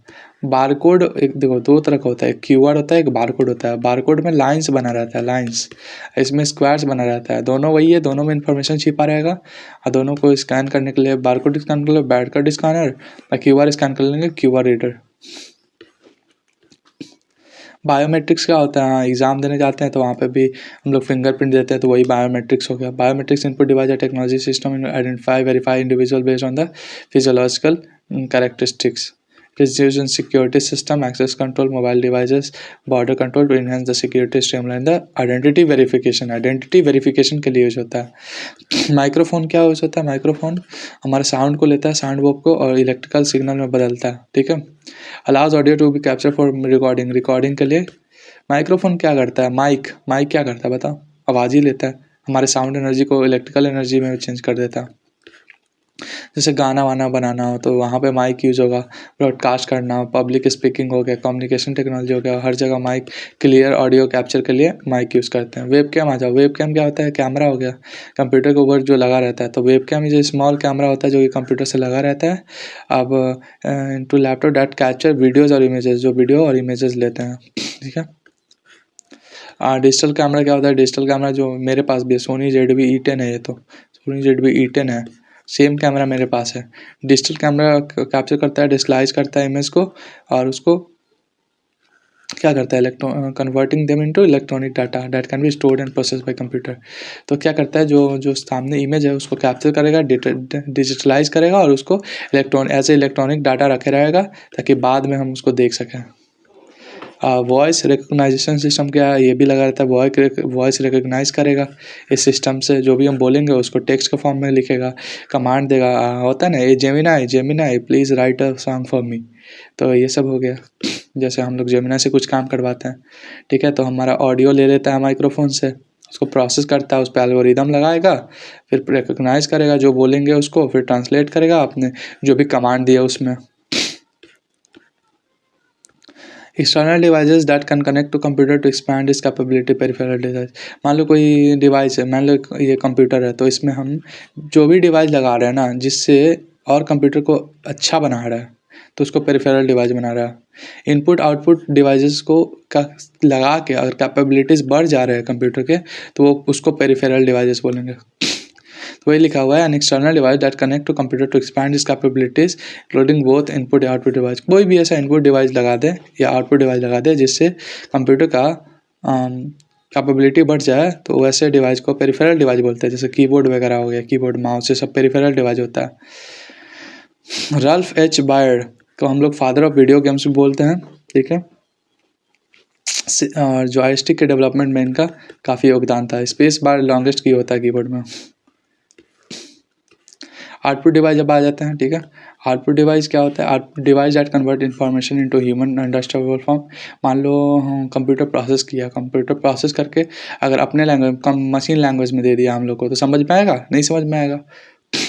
बारकोड एक देखो दो तरह का होता है, एक QR होता है, एक बारकोड होता है। बारकोड में लाइंस बना रहता है, लाइंस, इसमें स्क्वायर्स बना रहता है। दोनों वही है, दोनों में इन्फॉर्मेशन छिपा रहेगा, और दोनों को स्कैन करने के लिए बारकोड स्कैन कर लो बारकोड स्कैनर, और QR स्कैन कर लेंगे QR रीडर। बायोमेट्रिक्स क्या होता है? हाँ, एग्ज़ाम देने जाते हैं तो वहाँ पे भी हम लोग फिंगरप्रिंट देते हैं, तो वही बायोमेट्रिक्स हो गया। Biometrics input device technology system identify verify individual based on the physiological characteristics. It is used in security system, access control, mobile devices, border control to enhance the security, streamline the identity verification. Identity verification के लिए यूज होता है। माइक्रोफोन क्या यूज होता है? माइक्रोफोन हमारे साउंड को लेता है, साउंड वेव को, और इलेक्ट्रिकल सिग्नल में बदलता है, ठीक है। Allows audio to be capture for recording. Recording के लिए माइक्रोफोन क्या करता है? माइक माइक क्या करता है बताओ? आवाज़ ही लेता है, हमारे साउंड एनर्जी को इलेक्ट्रिकल एनर्जी में चेंज कर देता है। जैसे गाना वाना बनाना हो तो वहाँ पे माइक यूज़ होगा, ब्रॉडकास्ट करना हो, पब्लिक स्पीकिंग हो गया, कम्युनिकेशन टेक्नोलॉजी हो गया, हर जगह माइक, क्लियर ऑडियो कैप्चर के लिए माइक यूज़ करते हैं। वेब कैम आ जाओ, वेब कैम क्या होता है? कैमरा हो गया, कंप्यूटर के ऊपर जो लगा रहता है, तो वेब कैम जो स्मॉल कैमरा होता है जो कि कंप्यूटर से लगा रहता है। अब into laptop that capture videos और इमेजेस, जो वीडियो और इमेजेस लेते हैं, ठीक है। डिजिटल कैमरा क्या होता है? डिजिटल कैमरा जो मेरे पास भी है, सोनी ZV-E10 है, ये तो सोनी ZV-E10 है, सेम कैमरा मेरे पास है। डिजिटल कैमरा कैप्चर करता है, डिस्क्लाइज करता है इमेज को, और उसको क्या करता है? Converting them into electronic data that can be stored and process by computer. तो क्या करता है, जो जो सामने इमेज है उसको कैप्चर करेगा, डिजिटलाइज करेगा, और उसको इलेक्ट्रॉनिक डाटा रखे रहेगा, ताकि बाद में हम उसको देख सकें। वॉइस रिकग्नाइजेशन सिस्टम क्या है? ये भी लगा रहता है, वॉइस रिकग्नाइज करेगा इस सिस्टम से, जो भी हम बोलेंगे उसको टेक्स्ट के फॉर्म में लिखेगा, कमांड देगा। होता है ना, ये Gemini please write a song for me, तो ये सब हो गया। जैसे हम लोग जेमिनाई से कुछ काम करवाते हैं, ठीक है, तो हमारा ऑडियो ले लेता है माइक्रोफोन से, उसको प्रोसेस करता है, उस पर एल्गोरिदम लगाएगा, फिर रिकग्नाइज करेगा जो बोलेंगे उसको, फिर ट्रांसलेट करेगा आपने जो भी कमांड दिया उसमें। External devices that can connect to computer to expand its capability. Peripheral device, मान लो कोई डिवाइस है, मान लो ये कंप्यूटर है, तो इसमें हम जो भी डिवाइस लगा रहे हैं ना, जिससे और कंप्यूटर को अच्छा बना रहा है, तो उसको पेरिफेरल डिवाइस बना रहा है। इनपुट आउटपुट डिवाइसेस को का लगा के अगर कैपेबिलिटीज़ बढ़ जा रहे हैं कंप्यूटर के, तो वो उसको पेरिफेरल डिवाइसेस बोलेंगे। तो वही लिखा हुआ है, an external device that connect to computer to expand its capabilities including both input या आउटपुट डिवाइस। कोई भी ऐसा इनपुट डिवाइस लगा दे या आउटपुट डिवाइस लगा दे जिससे कंप्यूटर का कैपेबिलिटी बढ़ जाए, तो वैसे डिवाइस को पेरिफेरल डिवाइस बोलते हैं। जैसे कीबोर्ड वगैरह हो गया, कीबोर्ड माउस, ये सब पेरिफेरल डिवाइस होता है। रल्फ एच बायर्ड को हम लोग फादर ऑफ वीडियो गेम्स भी बोलते हैं, ठीक है। और जॉयस्टिक के डेवलपमेंट में इनका काफ़ी योगदान था। स्पेस बार लॉन्गेस्ट की होता है कीबोर्ड में। आउटपुट डिवाइस जब आ जाते हैं, ठीक है। आउटपुट डिवाइस क्या होता है? Output device that convert information into human understandable form. मान लो कंप्यूटर प्रोसेस किया, कंप्यूटर प्रोसेस करके अगर अपने लैंग्वेज मशीन लैंग्वेज में दे दिया हम लोग को, तो समझ में आएगा? नहीं समझ में आएगा।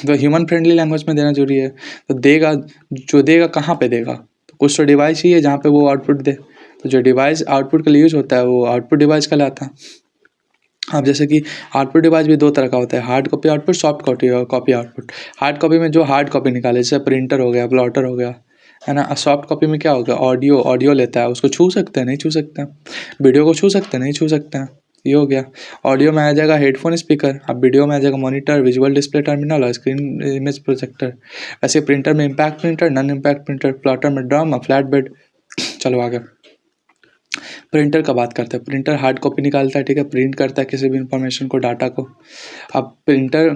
तो ह्यूमन फ्रेंडली लैंग्वेज में देना जरूरी है। तो देगा, जो देगा कहाँ पे देगा? तो कुछ तो डिवाइस ही है जहाँ पे वो आउटपुट दे। तो जो डिवाइस आउटपुट के लिए यूज होता है वो आउटपुट डिवाइस कहलाता है। अब जैसे कि आउटपुट डिवाइस भी दो तरह का होता है, hard copy output, soft copy output. Hard copy में जो हार्ड कॉपी निकाले, जैसे प्रिंटर हो गया, प्लॉटर हो गया, है ना। सॉफ्ट कॉपी में क्या होगा? ऑडियो लेता है, उसको छू सकते हैं? नहीं छू सकते हैं। वीडियो को छू सकते हैं? नहीं छू सकते हैं। ये हो गया। ऑडियो में आ जाएगा हेडफोन स्पीकर, अब वीडियो में आ जाएगा मॉनिटर, विजुअल डिस्प्ले टर्मिनल और स्क्रीन इमेज प्रोजेक्टर। वैसे प्रिंटर में impact printer, non impact printer, plotter में ड्रम और फ्लैट बेड। चलो आगे प्रिंटर का बात करते हैं। प्रिंटर हार्ड कॉपी निकालता है, ठीक है, प्रिंट करता है किसी भी इंफॉर्मेशन को, डाटा को। अब प्रिंटर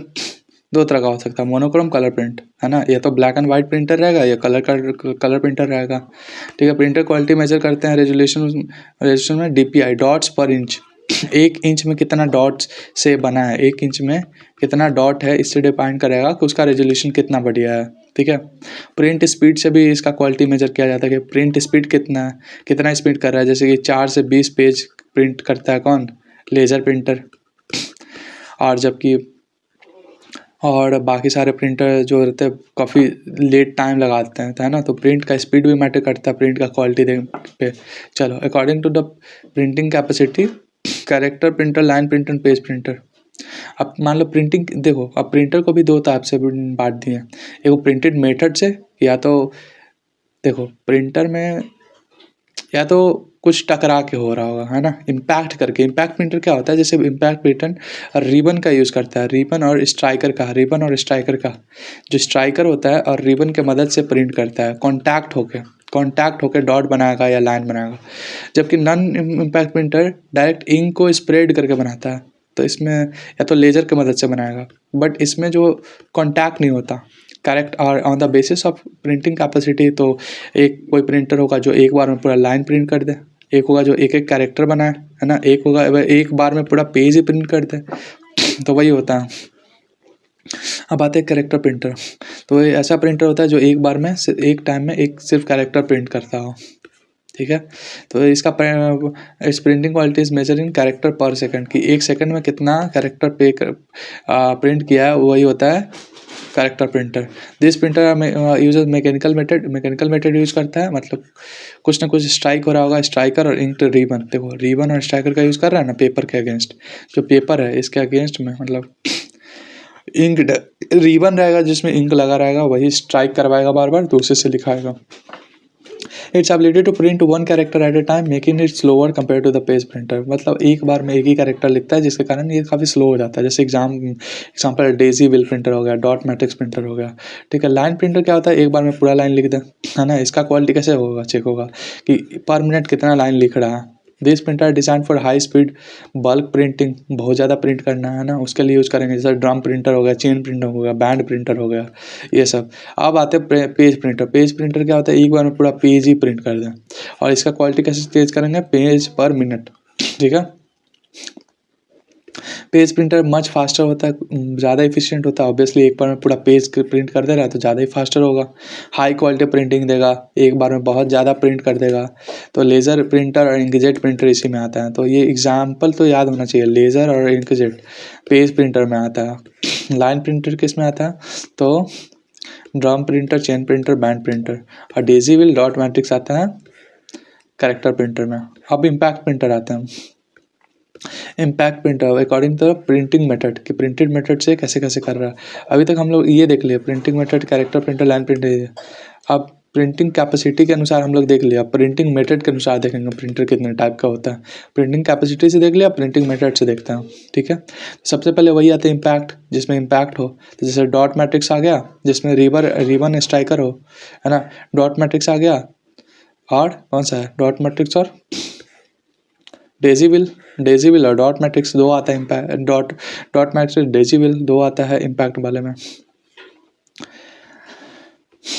दो तरह का हो सकता है, मोनोक्रोम, कलर प्रिंट, है ना। ये तो ब्लैक एंड वाइट प्रिंटर रहेगा, या कलर प्रिंटर रहेगा, ठीक है। प्रिंटर क्वालिटी मेजर करते हैं रेजोल्यूशन में DPI, dots per inch. 1 inch में कितना डॉट्स से बना है, 1 इंच में कितना डॉट है, इससे डिफाइन करेगा कि उसका रेजोल्यूशन कितना बढ़िया है, ठीक है। प्रिंट स्पीड से भी इसका क्वालिटी मेजर किया जाता है कि प्रिंट स्पीड कितना है, कितना स्पीड कर रहा है। जैसे कि 4 से 20 पेज प्रिंट करता है कौन? Laser printer. और जबकि और बाकी सारे प्रिंटर जो रहते हैं काफ़ी लेट टाइम लगाते हैं, है ना। तो प्रिंट का स्पीड भी मैटर करता है प्रिंट का क्वालिटी पे। चलो according to the printing capacity, character printer, line printer, page printer. अब मान लो प्रिंटिंग देखो, अब प्रिंटर को भी दो टाइप से बांट दिए हैं। एक प्रिंटेड मेथड से, या तो देखो प्रिंटर में या तो कुछ टकरा के हो रहा होगा, है ना, इम्पैक्ट करके। इम्पैक्ट प्रिंटर क्या होता है? जैसे इम्पैक्ट प्रिंटर रिबन का यूज़ करता है, रिबन और स्ट्राइकर का जो स्ट्राइकर होता है और रिबन के मदद से प्रिंट करता है, कॉन्टैक्ट होके। कॉन्टैक्ट होकर डॉट बनाएगा या लाइन बनाएगा, जबकि non impact printer direct ink को स्प्रेड करके बनाता है। तो इसमें या तो लेज़र की मदद से बनाएगा, बट इसमें जो कॉन्टैक्ट नहीं होता करेक्ट। और on the basis of printing capacity, तो एक कोई प्रिंटर होगा जो एक बार में पूरा लाइन प्रिंट कर दे, एक होगा जो एक एक कैरेक्टर बनाए, है ना, एक होगा एक बार में पूरा पेज ही प्रिंट कर दे। तो वही होता है। अब आते हैं कैरेक्टर प्रिंटर। तो ये ऐसा प्रिंटर होता है जो एक बार में एक टाइम में एक सिर्फ कैरेक्टर प्रिंट करता हो, ठीक है। तो इसका इस printing quality is measure in character per second, कि एक सेकंड में कितना कैरेक्टर प्रिंट किया है, वही होता है character printer. This printer use mechanical method use करता है, मतलब कुछ ना कुछ स्ट्राइक हो रहा होगा, स्ट्राइकर और इंक रिबन। देखो रिबन और स्ट्राइकर का यूज़ कर रहा है ना पेपर के अगेंस्ट, जो पेपर है इसके अगेंस्ट में मतलब इंक रिबन रहेगा जिसमें इंक लगा रहेगा, वही स्ट्राइक करवाएगा बार बार, तो उसी से लिखाएगा। Its ability to print one character at a time making it slower compare to the page printer, मतलब एक बार में एक ही कैरेक्टर लिखता है, जिसके कारण ये काफ़ी स्लो हो जाता है। जैसे एग्जाम्पल डेजी विल प्रिंटर हो गया, डॉट मैट्रिक्स प्रिंटर हो गया, ठीक है। लाइन प्रिंटर क्या होता है, एक बार में पूरा लाइन लिख दे, है ना। इसका क्वालिटी कैसे होगा, चेक होगा कि पर मिनट कितना लाइन लिख रहा है। This printer design for high speed bulk printing, बहुत ज़्यादा प्रिंट करना है ना, उसके लिए यूज़ करेंगे। जैसे ड्रम प्रिंटर हो गया, चेन प्रिंटर हो गया, बैंड प्रिंटर हो गया, ये सब। अब आते हैं पेज प्रिंटर। पेज प्रिंटर क्या होता है, एक बार में पूरा पेज ही प्रिंट कर दें, और इसका क्वालिटी कैसे तेज करेंगे, पेज पर मिनट, ठीक है। पेज प्रिंटर मच फास्टर होता है, ज़्यादा इफिशिएंट होता है। ऑब्वियसली एक बार में पूरा पेज प्रिंट कर दे रहा है तो ज़्यादा ही फास्टर होगा। हाई क्वालिटी प्रिंटिंग देगा, एक बार में बहुत ज़्यादा प्रिंट कर देगा। तो लेज़र प्रिंटर और इंकजेट प्रिंटर इसी में आता है। तो ये एग्जाम्पल तो याद होना चाहिए, लेज़र और इंकजेट पेज प्रिंटर में आता है। लाइन प्रिंटर किस में आता है, तो drum printer, chain printer, band printer. और डेजी विल डॉट मैट्रिक्स आता है कैरेक्टर प्रिंटर में। अब इम्पैक्ट प्रिंटर आते हैं। Impact printer according to printing method, कि प्रिंटेड मेथड से कैसे कैसे कर रहा है। अभी तक हम लोग ये देख लिया printing method, character printer, line printer. अब प्रिंटिंग कैपेसिटी के अनुसार हम लोग देख लिया, प्रिंटिंग मेथड के अनुसार देखेंगे प्रिंटर कितने टाइप का होता है। प्रिंटिंग कैपेसिटी से देख लिया, प्रिंटिंग मेथड से देखते हैं, ठीक है। सबसे पहले वही आते हैं इम्पैक्ट, जिसमें इम्पैक्ट हो, तो जैसे डॉट मैट्रिक्स आ गया जिसमें रिबन स्ट्राइकर हो, है ना। डॉट मैट्रिक्स आ गया, और कौन सा है, डॉट मैट्रिक्स और डेजीविल और डॉट मैट्रिक्स दो आता है। इम्पैक्ट डॉट मैट्रिक्स डेजीविल दो आता है इम्पैक्ट वाले में।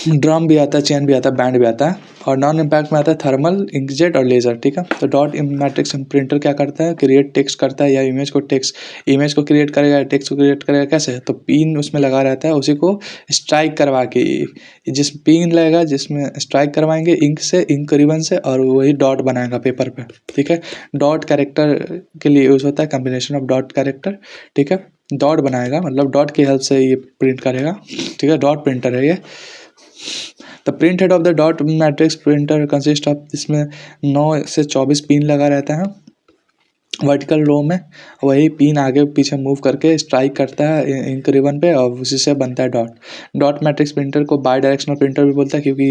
ड्रम भी आता है, चेन भी आता है, बैंड भी आता है। और नॉन इम्पैक्ट में आता है थर्मल, इंकजेट और लेज़र, ठीक है। तो डॉट मैट्रिक्स प्रिंटर क्या करता है, क्रिएट टेक्स्ट करता है, या इमेज को क्रिएट करेगा, टेक्स्ट को क्रिएट करेगा। कैसे, तो पिन उसमें लगा रहता है, उसी को स्ट्राइक करवा के, जिस पिन लगेगा जिसमें स्ट्राइक करवाएंगे इंक रिबन से, और वही डॉट बनाएगा पेपर पे, ठीक है। डॉट कैरेक्टर के लिए यूज़ होता है, कम्बिनेशन ऑफ डॉट कैरेक्टर, ठीक है। डॉट बनाएगा, मतलब डॉट की हेल्प से ये प्रिंट करेगा, ठीक है। डॉट प्रिंटर है ये। The print head of the dot matrix printer consist of, इसमें 9 से 24 पिन लगा रहता है वर्टिकल रो में। वही पिन आगे पीछे मूव करके स्ट्राइक करता है इंक रिबन पे, और उसी से बनता है डॉट मैट्रिक्स प्रिंटर को बाई डायरेक्शनल प्रिंटर भी बोलता है, क्योंकि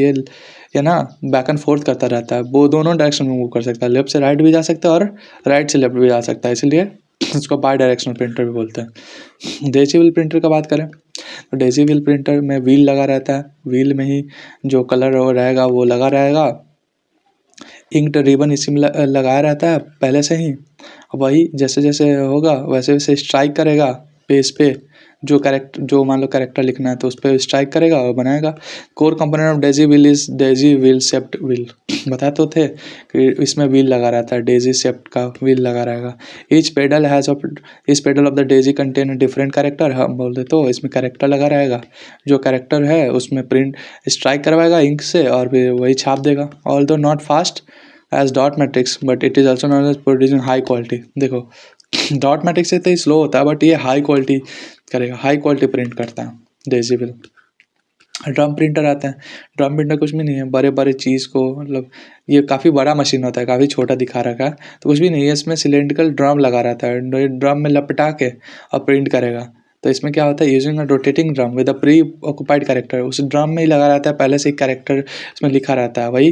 ये ना बैक एंड फोर्थ करता रहता है, वो दोनों डायरेक्शन में मूव कर सकता है, लेफ्ट से राइट भी जा सकता है और राइट से लेफ्ट भी जा सकता है, इसलिए इसको बाई डायरेक्शनल प्रिंटर भी बोलते हैं। डेजीविल प्रिंटर का बात करें, तो डेजीविल प्रिंटर में व्हील लगा रहता है, व्हील में ही जो कलर रहेगा वो लगा रहेगा। इंक रिबन इसी में लगाया रहता है पहले से ही, वही जैसे जैसे होगा वैसे वैसे स्ट्राइक करेगा पेज पे, जो मान लो कैरेक्टर लिखना है तो उस पर स्ट्राइक करेगा और बनाएगा। Core component of Daisy wheel is Daisy wheel shaped wheel, बताए तो थे कि इसमें व्हील लगा रहता है, डेजी शेप्ड का व्हील लगा रहेगा। इस pedal of the Daisy contain different character, हम बोलते तो इसमें कैरेक्टर लगा रहेगा, जो कैरेक्टर है उसमें प्रिंट स्ट्राइक करवाएगा इंक से, और फिर वही छाप देगा। Although not fast as dot matrix but it is also known as producing high quality. देखो डॉट मैट्रिक्स से तो ही स्लो होता है, बट ये हाई क्वालिटी करेगा, हाई क्वालिटी प्रिंट करता है डेजीविल। ड्रम प्रिंटर आते हैं। ड्रम प्रिंटर कुछ भी नहीं है, बड़े बड़े चीज़ को, मतलब ये काफ़ी बड़ा मशीन होता है, काफ़ी छोटा दिखा रखा है, तो कुछ भी नहीं है, इसमें सिलेंड्रिकल ड्रम लगा रहता है, ड्रम में लपटा के और प्रिंट करेगा। तो इसमें क्या होता है, using a rotating drum with a pre occupied character, उस ड्रम में ही लगा रहता है, पहले से एक कैरेक्टर इसमें लिखा रहता है, वही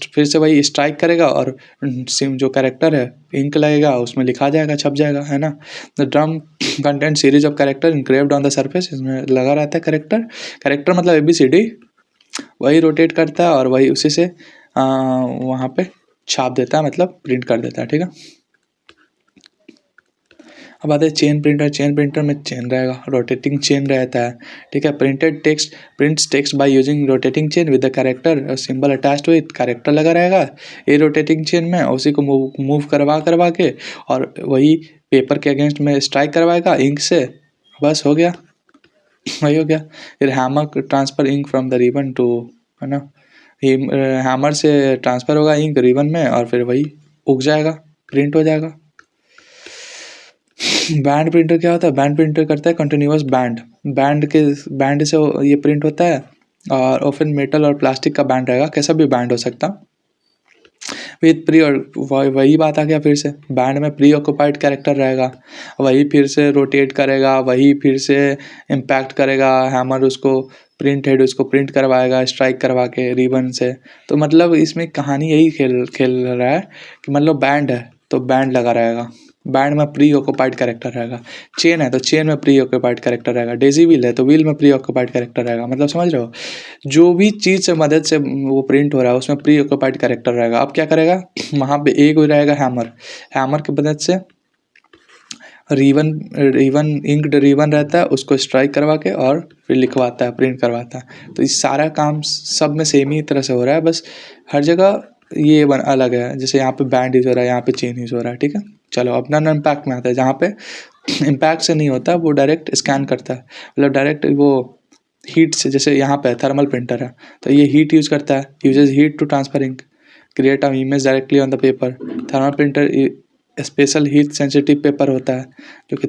फिर से वही स्ट्राइक करेगा, और सिम जो कैरेक्टर है इंक लगेगा उसमें लिखा जाएगा, छप जाएगा, है ना। The drum content series of character engraved on the surface, इसमें लगा रहता है कैरेक्टर मतलब ABCD, वही रोटेट करता है और वही उसी से वहाँ पे छाप देता है, मतलब प्रिंट कर देता है, ठीक है। अब आते हैं चेन प्रिंटर। चेन प्रिंटर में चेन रहेगा, रोटेटिंग चेन रहता है, ठीक है। Printed text prints text by using rotating chain with the character symbol attached to it. Character लगा रहेगा ये रोटेटिंग चेन में, उसी को मूव करवा करवा के और वही पेपर के अगेंस्ट में स्ट्राइक करवाएगा इंक से, बस हो गया, वही हो गया। फिर hammer transfer ink from the ribbon to, है ना, हैमर से ट्रांसफर होगा इंक रिबन में और फिर वही उग जाएगा, प्रिंट हो जाएगा। बैंड प्रिंटर क्या होता है? बैंड प्रिंटर करता है कंटिन्यूअस बैंड से ये प्रिंट होता है। और फिर मेटल और प्लास्टिक का बैंड रहेगा, कैसा भी बैंड हो सकता, विथ प्री और वही बात आ गया फिर से, बैंड में प्री ऑक्यूपाइड कैरेक्टर रहेगा, वही फिर से रोटेट करेगा, वही फिर से इम्पैक्ट करेगा, हैमर उसको प्रिंट हेड उसको प्रिंट करवाएगा स्ट्राइक करवा के रिबन से। तो मतलब इसमें कहानी यही खेल खेल रहा है कि मतलब बैंड है तो बैंड लगा रहेगा, बैंड में प्री ऑक्यूपाइड कैरेक्टर रहेगा। चेन है तो चेन में प्री ऑक्यूपाइड कैरेक्टर रहेगा। डेजी व्हील है तो व्हील में प्री ऑक्यूपाइड कैरेक्टर रहेगा। मतलब समझ रहे हो, जो भी चीज़ से मदद से वो प्रिंट हो रहा है उसमें प्री ऑक्यूपाइड कैरेक्टर रहेगा। अब क्या करेगा, वहाँ पे एक रहेगा हैमर, हैमर की मदद से रिबन रिबन इंक्ड रिबन रहता है उसको स्ट्राइक करवा के और फिर लिखवाता है, प्रिंट करवाता है। तो इस सारा काम सब में सेम ही तरह से हो रहा है, बस हर जगह ये अलग है। जैसे यहाँ पे बैंड यूज हो रहा है, यहाँ पे चेन यूज हो रहा है, ठीक है। चलो अब नॉन इम्पैक्ट में आता है, जहाँ पे इम्पैक्ट से नहीं होता, वो डायरेक्ट स्कैन करता है, मतलब डायरेक्ट वो हीट से। जैसे यहाँ पे थर्मल प्रिंटर है तो ये हीट यूज करता है, uses heat to transfer ink create a image directly on the paper. Thermal printer special heat sensitive paper होता है जो कि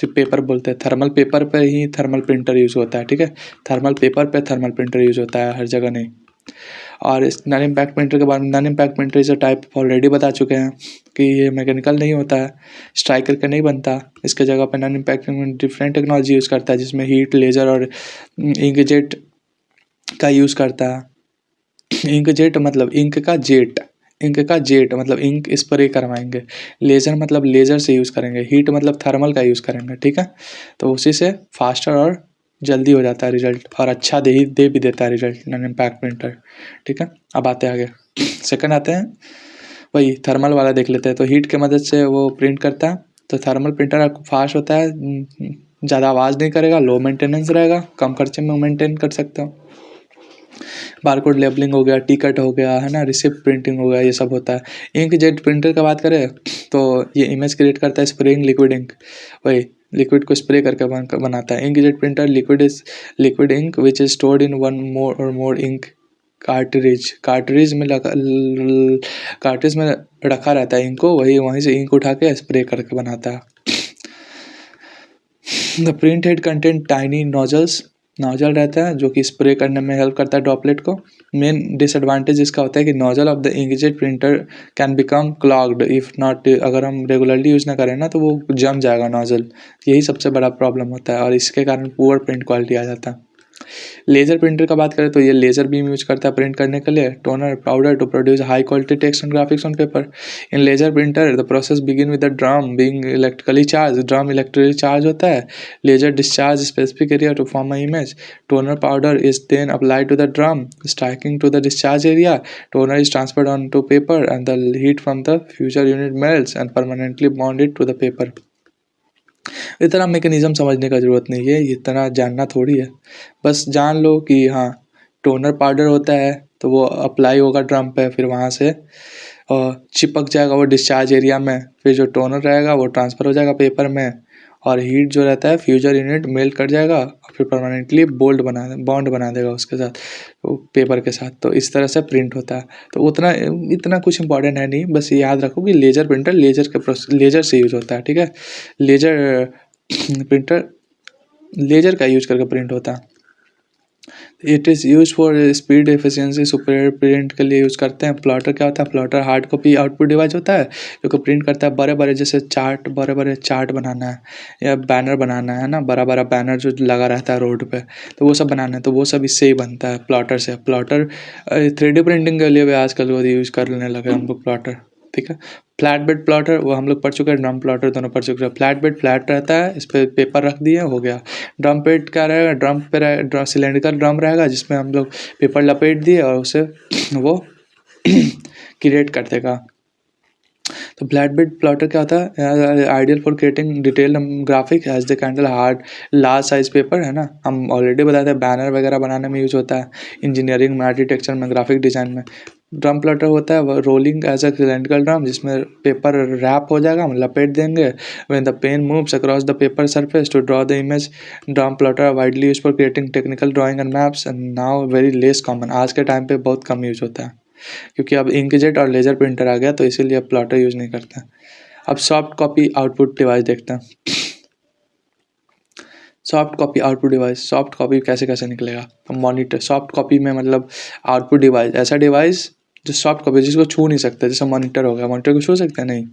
पेपर बोलते हैं। थर्मल पेपर पर ही थर्मल प्रिंटर यूज होता है, ठीक है। थर्मल पेपर पे थर्मल प्रिंटर यूज होता है, हर जगह नहीं। और इस नॉन इम्पैक्ट प्रिंटर के बारे में, नॉन इम्पैक्ट प्रिंटर इस टाइप ऑलरेडी बता चुके हैं कि ये मैकेनिकल नहीं होता है, स्ट्राइक करके नहीं बनता। इसके जगह पे non impact different technology use करता है जिसमें हीट, लेज़र और इंकजेट का यूज़ करता है। इंकजेट मतलब इंक का जेट मतलब इंक स्प्रे करवाएंगे। लेज़र मतलब लेज़र से यूज़ करेंगे। हीट मतलब थर्मल का यूज़ करेंगे, ठीक है। तो उसी से फास्टर और जल्दी हो जाता है रिजल्ट, और अच्छा दे भी देता है रिजल्ट नॉन इम्पैक्ट प्रिंटर, ठीक है। अब आते हैं आगे, सेकंड आते हैं, वही थर्मल वाला देख लेते हैं। तो हीट के मदद से वो प्रिंट करता है। तो थर्मल प्रिंटर फास्ट होता है, ज़्यादा आवाज़ नहीं करेगा, लो मेंटेनेंस रहेगा, कम खर्चे में मेंटेन कर सकते हो। बारकोड लेबलिंग हो गया, टिकट हो गया, है ना, रिसिप्ट प्रिंटिंग हो गया, ये सब होता है। इंक जेट प्रिंटर का बात करें तो ये इमेज क्रिएट करता है स्प्रेइंग लिक्विड इंक, वही लिक्विड को स्प्रे करके बनाता है। Ink jet printer liquid ink which is stored in one more ink cartridge में कार्ट्रिज में रखा रहता है इंक को, वहीं से इंक उठा के स्प्रे करके बनाता है। The print head content tiny nozzle रहता है जो कि स्प्रे करने में हेल्प करता है ड्रॉपलेट को। मेन डिसएडवांटेज इसका होता है कि nozzle of the inkjet printer can become clogged if not, अगर हम रेगुलरली यूज़ ना करें ना तो वो जम जाएगा नोजल, यही सबसे बड़ा प्रॉब्लम होता है और इसके कारण पुअर प्रिंट क्वालिटी आ जाता है। लेज़र प्रिंटर का बात करें तो ये लेज़र बीम यूज करता है प्रिंट करने के लिए, toner powder to produce high quality text and graphics on paper. In laser printer the process begin with the drum being electrically charge, drum electrically charge होता है, laser discharge specific area to form a image, toner powder is then applied to the drum striking to the discharge area, toner is transferred onto paper and the heat from the fusor unit melts and permanently bond it to the paper। इतना मैकेनिज्म समझने का ज़रूरत नहीं है, इतना जानना थोड़ी है, बस जान लो कि हाँ टोनर पाउडर होता है तो वो अप्लाई होगा ड्रम पे, फिर वहाँ से चिपक जाएगा वो डिस्चार्ज एरिया में, फिर जो टोनर रहेगा वो ट्रांसफ़र हो जाएगा पेपर में, और हीट जो रहता है फ्यूजर यूनिट मेल्ट कर जाएगा और फिर परमानेंटली बॉन्ड बना देगा उसके साथ, पेपर के साथ। तो इस तरह से प्रिंट होता है। तो इतना कुछ इंपॉर्टेंट है नहीं, बस याद रखो कि लेज़र प्रिंटर लेज़र से यूज़ होता है, ठीक है। लेज़र प्रिंटर लेज़र का यूज करके प्रिंट होता है। It is use for speed efficiency, super print के लिए यूज़ करते हैं। प्लॉटर क्या होता है, plotter hard copy output device होता है जो कि प्रिंट करता है बड़े बड़े, जैसे बड़े चार्ट बनाना है या बैनर बनाना है ना, बड़ा बड़ा बैनर जो लगा रहता है रोड पे, तो वो सब बनाना है, तो वो सब इससे ही बनता है, प्लॉटर से। प्लॉटर 3D प्रिंटिंग के लिए भी आजकल वो यूज़ करने लगे हम लोग प्लॉटर। ठीक है। फ्लैट बेड प्लॉटर वो हम लोग पढ़ चुके हैं, ड्रम प्लॉटर दोनों पढ़ चुके हैं। फ्लैट बेड फ्लैट रहता है, इस पर पेपर रख दिए, हो गया। ड्रम बेड क्या रहेगा, ड्रम पे सिलेंड्रिकल ड्रम रहेगा जिसमें हम लोग पेपर लपेट दिए और उसे वो क्रिएट कर देगा। तो फ्लैट बेड प्लॉटर क्या होता है, ideal for creating detail graphic as the candle hard large size paper, है ना। हम ऑलरेडी बताए थे बैनर वगैरह बनाने में यूज होता है, इंजीनियरिंग में, आर्किटेक्चर में, ग्राफिक डिजाइन में। ड्रम प्लॉटर होता है rolling as a cylindrical drum जिसमें पेपर रैप हो जाएगा, हम लपेट देंगे। When the pen moves across the paper surface to draw the image. Drum plotter widely use for creating technical drawing and maps and now very less common. आज के टाइम पे बहुत कम यूज होता है क्योंकि अब इंकजेट और लेजर प्रिंटर आ गया, तो इसीलिए अब प्लॉटर यूज नहीं करते हैं। अब सॉफ्ट कॉपी आउटपुट डिवाइस देखते हैं। Soft copy output device, soft copy कैसे कैसे निकलेगा। तो मॉनिटर, सॉफ्ट कॉपी में मतलब आउटपुट डिवाइस, ऐसा डिवाइस जो सॉफ्ट कॉपी जिसको छू नहीं सकते, जैसे मॉनिटर हो गया, मॉनिटर को छू सकते हैं नहीं।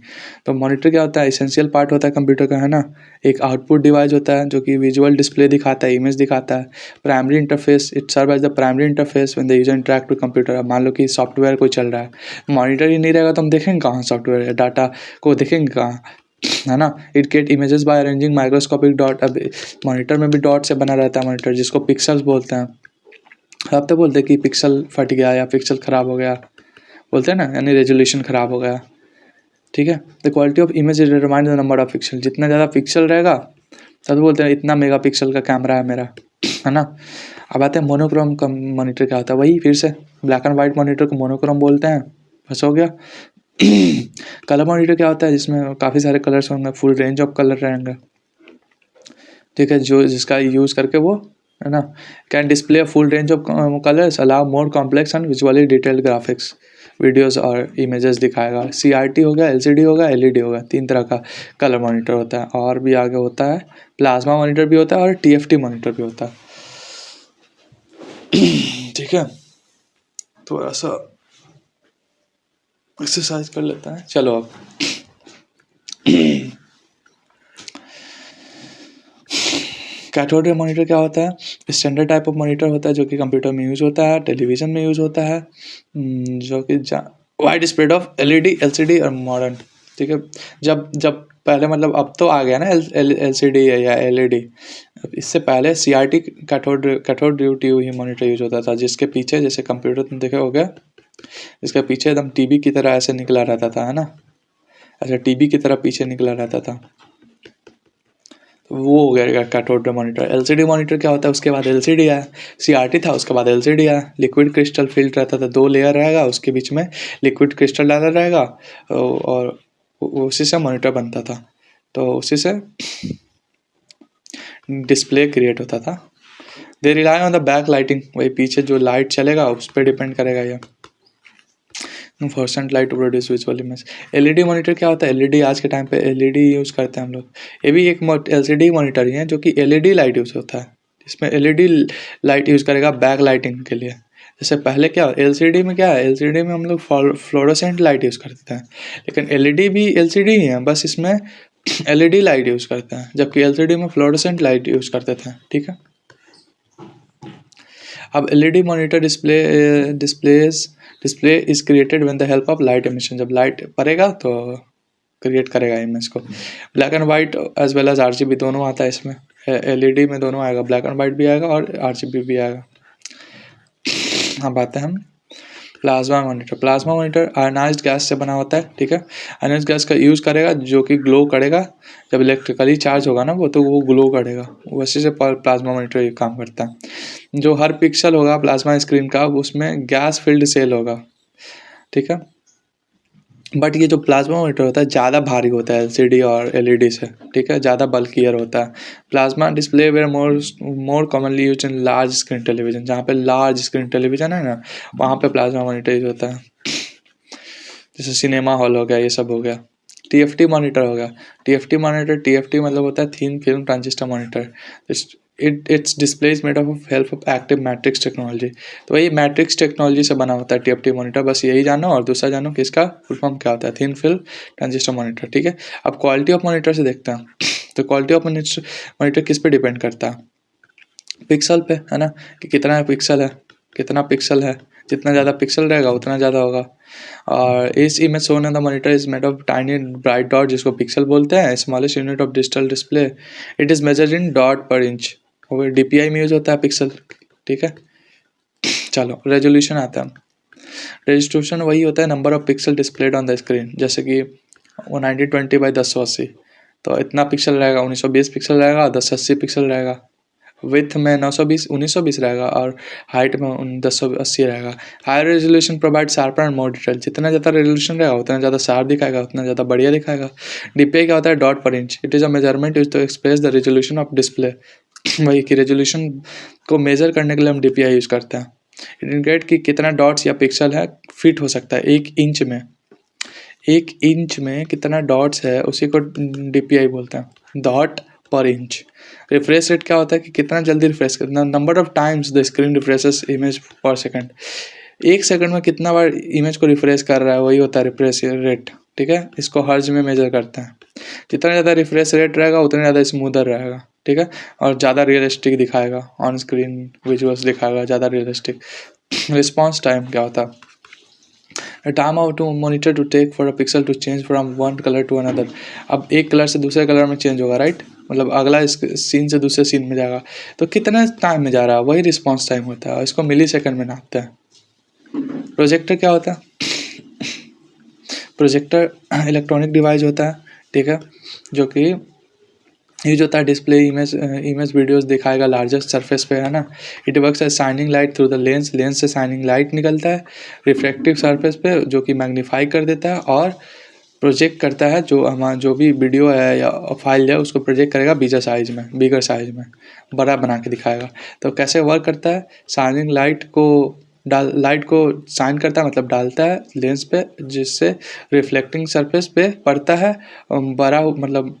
तो मॉनिटर क्या होता है, एसेंशियल पार्ट होता है कंप्यूटर का, है ना। एक आउटपुट डिवाइस होता है जो कि विजुअल डिस्प्ले दिखाता है, इमेज दिखाता है। Primary interface, it serve as the primary interface when the user interact with computer. अब मान लो कि सॉफ्टवेयर कोई चल रहा है, मॉनिटर ही नहीं रहेगा तो हम देखेंगे कहाँ सॉफ्टवेयर, डाटा को देखेंगे कहाँ, है ना। It get images bye arranging microscopic dot. अब मॉनिटर में भी डॉट से बना रहता है मॉनिटर, जिसको पिक्सल्स बोलते हैं। अब तो बोलते हैं कि पिक्सल फट गया या पिक्सल ख़राब हो गया, बोलते हैं ना, यानी रेजोल्यूशन ख़राब हो गया, ठीक है। The quality of image determine the number of pixel. जितना ज़्यादा पिक्सल रहेगा तब तो बोलते हैं इतना मेगा पिक्सल का कैमरा है मेरा, है ना। अब आते हैं मोनोक्रोम का मॉनिटर क्या होता है, वही फिर से ब्लैक एंड वाइट मॉनिटर को मोनोक्रोम बोलते हैं, बस हो गया। कलर मॉनिटर क्या होता है, जिसमें काफ़ी सारे कलर्स होंगे, फुल रेंज ऑफ कलर रहेंगे, ठीक है, जो जिसका यूज़ करके वो, है ना, can display full range of colours, allow more complex and visually detailed graphics, videos और इमेजेस दिखाएगा। CRT हो गया, LCD हो गया, LED हो गया, 3 तरह का कलर मॉनिटर होता है। और भी आगे होता है प्लाज्मा मॉनिटर भी होता है और TFT मॉनिटर भी होता है, ठीक है। थोड़ा सा एक्सरसाइज कर लेता है, चलो अब। कैथोड रे मॉनिटर क्या होता है, स्टैंडर्ड टाइप ऑफ मॉनिटर होता है जो कि कंप्यूटर में यूज़ होता है, टेलीविज़न में यूज़ होता है, जो कि wide spread of LED, LCD और मॉडर्न, ठीक है। जब जब पहले मतलब अब तो आ गया ना LCD या LED। अब इससे पहले CRT कैथोड ट्यूब ही मॉनिटर यूज होता था, जिसके पीछे जैसे कंप्यूटर तुम देखे हो गया, इसके पीछे एकदम टीवी की तरह ऐसे निकला रहता था, है ना, ऐसे टीवी की तरह पीछे निकला रहता था, वो हो गया cathode ray monitor. LCD monitor क्या होता है, उसके बाद LCD आया। CRT था, उसके बाद LCD आया। लिक्विड क्रिस्टल फील्ड रहता था, 2 लेयर रहेगा, उसके बीच में लिक्विड क्रिस्टल डाला रहेगा और उसी से मॉनिटर बनता था, तो उसी से डिस्प्ले क्रिएट होता था। They rely on the back lighting, वही पीछे जो लाइट चलेगा उस पर डिपेंड करेगा ये। Fluorescent light to produce visual image. LED monitor क्या होता है, LED आज के टाइम पे LED यूज़ करते हैं हम लोग। ये भी एक LCD मॉनिटर ही है जो कि LED लाइट यूज़ होता है, इसमें LED लाइट यूज़ करेगा बैक लाइटिंग के लिए। जैसे पहले क्या LCD में क्या है, LCD में हम लोग फ्लोरेसेंट लाइट यूज़ करते हैं, लेकिन LED भी LCD ही है, बस इसमें LED लाइट यूज़ करते हैं, जबकि LCD में फ्लोरेसेंट लाइट यूज़ करते थे, ठीक है। अब LED monitor display is created when the help of light emission. जब लाइट पड़ेगा तो क्रिएट करेगा इमेज को। Black and white as well as RGB दोनों आता है इसमें, LED में दोनों आएगा, ब्लैक एंड वाइट भी आएगा और RGB भी आएगा। अब आते हैं हम plasma monitor. Plasma monitor ionised gas से बना होता है, ठीक है। आयनाइज्ड गैस का यूज़ करेगा जो कि ग्लो करेगा, जब इलेक्ट्रिकली चार्ज होगा ना वो, तो वो ग्लो करेगा, वैसे से प्लाज्मा मॉनिटर ये काम करता है। जो हर पिक्सल होगा प्लाज्मा स्क्रीन का उसमें गैस फिल्ड सेल होगा, ठीक है। बट ये जो प्लाज्मा मॉनिटर होता है ज़्यादा भारी होता है LCD और LED से, ठीक है, ज़्यादा बल्कियर होता है। Plasma display were more commonly use in large screen television. जहाँ पे लार्ज स्क्रीन टेलीविजन है ना, वहाँ पे प्लाज्मा मॉनिटर यूज होता है, जैसे सिनेमा हॉल हो गया, ये सब हो गया। TFT मॉनिटर हो गया। TFT मतलब होता है thin film transistor monitor. It's display is made of help of active matrix technology. तो वही मैट्रिक्स टेक्नोलॉजी से बना होता है TFT मॉनिटर, बस यही जानो। और दूसरा जानो कि इसका फुल फॉर्म क्या होता है, थिन फिल्म ट्रांजिस्टर मॉनिटर, ठीक है। अब क्वालिटी ऑफ मॉनिटर से देखते हैं। तो क्वालिटी ऑफ मॉनिटर किस पे डिपेंड करता है, पिक्सल पे, है ना, कि कितना पिक्सल है, कितना पिक्सल है। जितना ज़्यादा पिक्सल रहेगा उतना ज़्यादा होगा। और इस image shown in the monitor is made of tiny bright dot, जिसको पिक्सल बोलते हैं, smallest unit of digital display. It is measured in dot per inch. वो DPI में यूज होता है पिक्सल, ठीक है। चलो रेजोल्यूशन आता है। रेजिस्ट्रेशन वही होता है number of pixel displayed on the screen, जैसे कि वो 1920 बाई 1080, तो इतना पिक्सल रहेगा, 1920 पिक्सल रहेगा, 1080 पिक्सल रहेगा। विथ में 920 1920 रहेगा और हाइट में 1080 रहेगा। Higher resolution provide sharper and more detail. जितना ज़्यादा रेजोल्यूशन रहेगा उतना ज़्यादा शार्प दिखाएगा, उतना ज़्यादा बढ़िया दिखाएगा। DPI क्या होता है? Dot per inch. It is a measurement use to express the resolution of display. वही कि रेजोल्यूशन को मेजर करने के लिए हम DPI यूज़ करते हैं। इंडिकेट कि कितना डॉट्स या पिक्सल है फिट हो सकता है 1 इंच में। 1 इंच में कितना डॉट्स है उसी को DPI बोलते हैं, dot per inch. Refresh rate क्या होता है कि कितना जल्दी रिफ्रेश करना, number of times the screen refreshes image पर सेकंड। 1 सेकंड में कितना बार इमेज को रिफ्रेश कर रहा है, वही होता है रिफ्रेश रेट, ठीक है। इसको हर्ज में मेजर करते हैं। जितना ज़्यादा रिफ्रेश रेट रहेगा उतना ज़्यादा स्मूदर रहेगा, ठीक है, और ज़्यादा रियलिस्टिक दिखाएगा, ऑन स्क्रीन विजुअल्स दिखाएगा ज़्यादा रियलिस्टिक। रिस्पॉन्स टाइम क्या होता है? Time out to monitor to take for a pixel to change from one colour to another. अब एक कलर से दूसरे कलर में चेंज होगा, राइट, मतलब अगला इस सीन से दूसरे सीन में जाएगा, तो कितना टाइम में जा रहा है, वही रिस्पॉन्स टाइम होता है, और इसको मिली सेकेंड में नापते हैं। प्रोजेक्टर क्या होता है? प्रोजेक्टर इलेक्ट्रॉनिक डिवाइस होता है, ठीक है, जो कि यूज होता है डिस्प्ले इमेज वीडियोस दिखाएगा लार्जेस्ट सरफेस पे, है ना। It works as shining light through the lens. Lens से शाइनिंग लाइट निकलता है रिफ्लेक्टिव सरफेस पे, जो कि मैग्नीफाई कर देता है और प्रोजेक्ट करता है, जो हमारा जो भी वीडियो है या फाइल है उसको प्रोजेक्ट करेगा बिगर साइज में बड़ा बना के दिखाएगा। तो कैसे वर्क करता है? शाइनिंग लाइट को शाइन करता है, मतलब डालता है लेंस पे, जिससे रिफ्लेक्टिंग सरफेस पे पड़ता है। बड़ा मतलब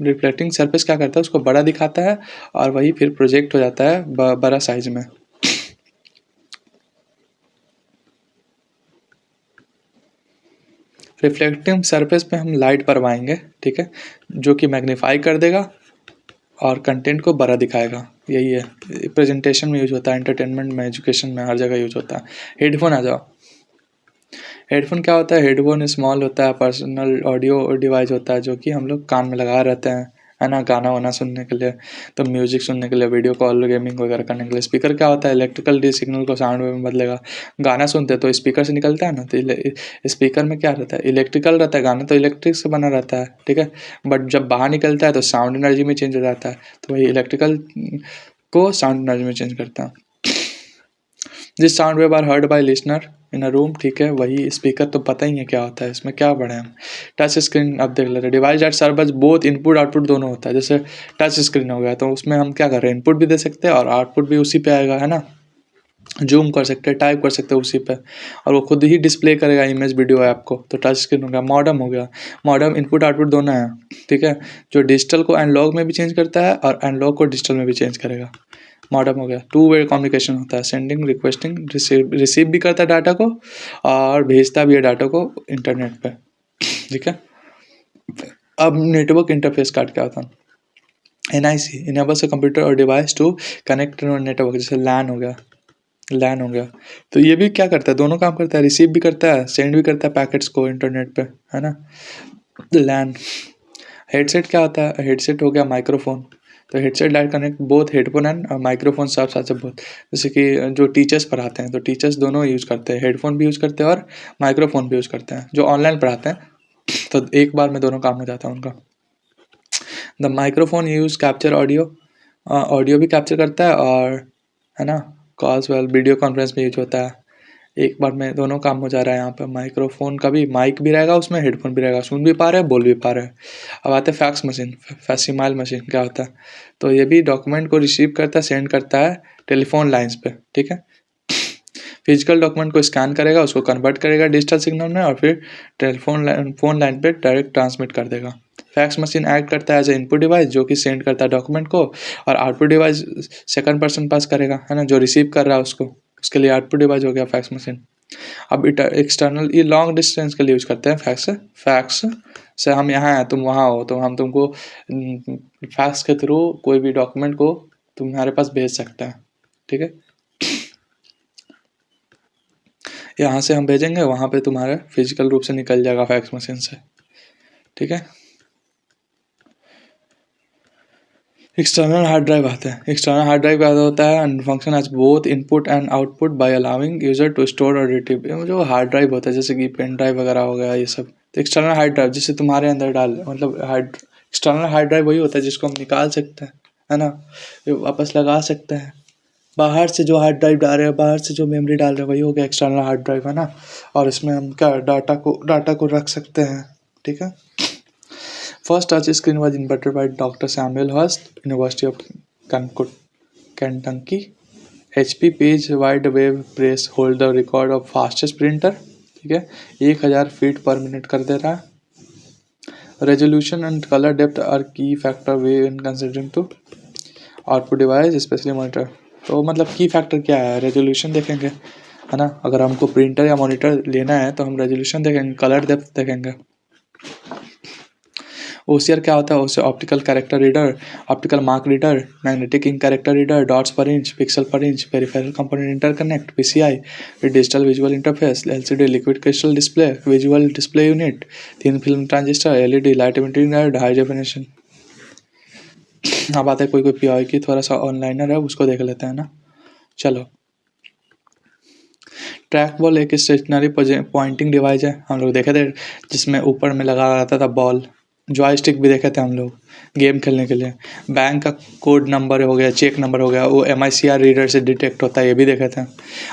रिफ्लेक्टिंग सरफेस क्या करता है, उसको बड़ा दिखाता है और वही फिर प्रोजेक्ट हो जाता है बड़ा साइज में। रिफ्लेक्टिंग सरफेस पे हम लाइट परवाएंगे, ठीक है, जो कि मैग्नीफाई कर देगा और कंटेंट को बड़ा दिखाएगा। यही है, प्रेजेंटेशन में यूज होता है, एंटरटेनमेंट में, एजुकेशन में, हर जगह यूज होता है। हेडफोन आ जाओ। हेडफोन क्या होता है? हेडफोन स्मॉल होता है, पर्सनल ऑडियो डिवाइस होता है, जो कि हम लोग कान में लगा रहते हैं, है ना, गाना वाना सुनने के लिए, तो म्यूजिक सुनने के लिए, वीडियो कॉल गेमिंग वगैरह करने के लिए। स्पीकर क्या होता है? इलेक्ट्रिकल डी सिग्नल को साउंड वेव में बदलेगा। गाना सुनते हैं तो स्पीकर से निकलता है ना, तो स्पीकर में क्या रहता है? इलेक्ट्रिकल रहता है, गाना तो इलेक्ट्रिक से बना रहता है, ठीक है, बट जब बाहर निकलता है तो साउंड एनर्जी में चेंज हो जाता है, तो वही इलेक्ट्रिकल को साउंड एनर्जी में चेंज करता है। जिस sound wave are heard by listener in a room, ठीक है, वही स्पीकर तो पता ही है क्या होता है, इसमें क्या पढ़े हम। टच स्क्रीन अब देख लेते हैं। Device that serves both input output दोनों होता है। जैसे टच स्क्रीन हो गया तो उसमें हम क्या कर रहे हैं, इनपुट भी दे सकते हैं और आउटपुट भी उसी पे आएगा, है ना। जूम कर सकते हैं, टाइप कर सकते हैं उसी पे, और वो खुद ही डिस्प्ले करेगा इमेज वीडियो ऐप को। तो टच स्क्रीन हो गया। मॉडम हो गया। मॉडम इनपुट आउटपुट दोनों है, ठीक है, जो डिजिटल को एनालॉग में भी चेंज करता है और एनालॉग को डिजिटल में भी चेंज करेगा। मॉडम हो गया। टू वे कम्युनिकेशन होता है, सेंडिंग रिक्वेस्टिंग, रिसीव भी करता है डाटा को और भेजता भी है डाटा को इंटरनेट पे, ठीक है। अब नेटवर्क इंटरफेस कार्ड क्या होता है? NIC इनेबल्स अ कंप्यूटर और डिवाइस टू कनेक्ट नेटवर्क, जैसे लैन हो गया। तो ये भी क्या करता है, दोनों काम करता है, रिसीव भी करता है, सेंड भी करता है पैकेट्स को इंटरनेट पे, है ना। लैन। हेडसेट क्या होता है? हेडसेट हो गया माइक्रोफोन। तो headset direct connect both headphone and microphone, सब साथ से बोथ। जैसे कि जो टीचर्स पढ़ाते हैं तो टीचर्स दोनों यूज़ करते हैं, हेडफोन भी यूज़ करते हैं और माइक्रोफोन भी यूज़ करते हैं। जो ऑनलाइन पढ़ाते हैं तो एक बार में दोनों काम हो जाता है उनका। The microphone use capture audio, audio भी कैप्चर करता है और, है ना, कॉल्स वेल वीडियो कॉन्फ्रेंस में यूज होता है। एक बार में दोनों काम हो जा रहा है यहाँ पे। माइक्रोफोन का भी माइक भी रहेगा उसमें, हेडफोन भी रहेगा, सुन भी पा रहे हैं, बोल भी पा रहे हैं। अब आते हैं फैक्स मशीन। फैक्सिमाइल मशीन क्या होता है? तो ये भी डॉक्यूमेंट को रिसीव करता है, सेंड करता है टेलीफोन लाइंस पे, ठीक है। फिजिकल डॉक्यूमेंट को स्कैन करेगा, उसको कन्वर्ट करेगा डिजिटल सिग्नल में और फिर फोन लाइन पे डायरेक्ट ट्रांसमिट कर देगा। फैक्स मशीन एक्ट करता है एज ए इनपुट डिवाइस, जो कि सेंड करता है डॉक्यूमेंट को, और आउटपुट डिवाइस सेकंड पर्सन पास करेगा, है ना, जो रिसीव कर रहा है उसको, उसके लिए आउटपुट डिवाइस हो गया फैक्स मशीन। अब एक्सटर्नल, ये लॉन्ग डिस्टेंस के लिए यूज करते हैं फैक्स से हम यहाँ हैं तुम वहाँ हो, तो हम तुमको फैक्स के थ्रू कोई भी डॉक्यूमेंट को तुम्हारे पास भेज सकते हैं, ठीक है। यहाँ से हम भेजेंगे, वहाँ पे तुम्हारे फिजिकल रूप से निकल जाएगा फैक्स मशीन से, ठीक है। एक्सटर्नल हार्ड ड्राइव आता है। एक्सटर्नल हार्ड ड्राइव का होता है and function as both input and output by allowing user to store और रिट्रीव। जो हार्ड ड्राइव होता है जैसे कि पेन ड्राइव वगैरह हो गया ये सब, तो एक्सटर्नल हार्ड ड्राइव जिससे तुम्हारे अंदर डाल मतलब हार्ड एक्सटर्नल हार्ड ड्राइव वही होता है जिसको हम निकाल सकते हैं, है ना, वापस लगा सकते हैं। बाहर से जो हार्ड ड्राइव डाल रहे हैं, बाहर से जो मेमोरी डाल रहे हैं वही हो गया एक्सटर्नल हार्ड ड्राइव, है ना। और इसमें हम क्या डाटा को रख सकते हैं, ठीक है। First touch screen was invented by Dr. Samuel Hurst, University of Kentucky. HP page wide web press hold the record of fastest printer, ठीक है, 1000 फीट पर मिनट कर दे रहा है। Resolution and colour depth are key factor when considering to output device especially monitor. तो मतलब की फैक्टर क्या है, रेजोल्यूशन देखेंगे, है ना। अगर हमको प्रिंटर या मॉनिटर लेना है तो हम रेजोल्यूशन देखेंगे, कलर डेप्थ देखेंगे। OCR क्या होता है, उससे optical character reader, optical mark reader, magnetic ink character reader, dots per inch, pixel per inch, peripheral component interconnect, PCI, digital visual interface, LCD liquid crystal display, visual display unit, thin film transistor, LED light emitting diode, high definition. अब आता है कोई PI की थोड़ा सा ऑनलाइनर है, उसको देख लेते हैं ना। चलो, ट्रैक बॉल एक स्टेशनरी पॉइंटिंग डिवाइस है, हम लोग देखे थे, जिसमें ऊपर में लगा रहता था बॉल। जॉयस्टिक भी देखे थे हम लोग गेम खेलने के लिए। बैंक का कोड नंबर हो गया, चेक नंबर हो गया, वो MICR रीडर से डिटेक्ट होता है, ये भी देखे थे।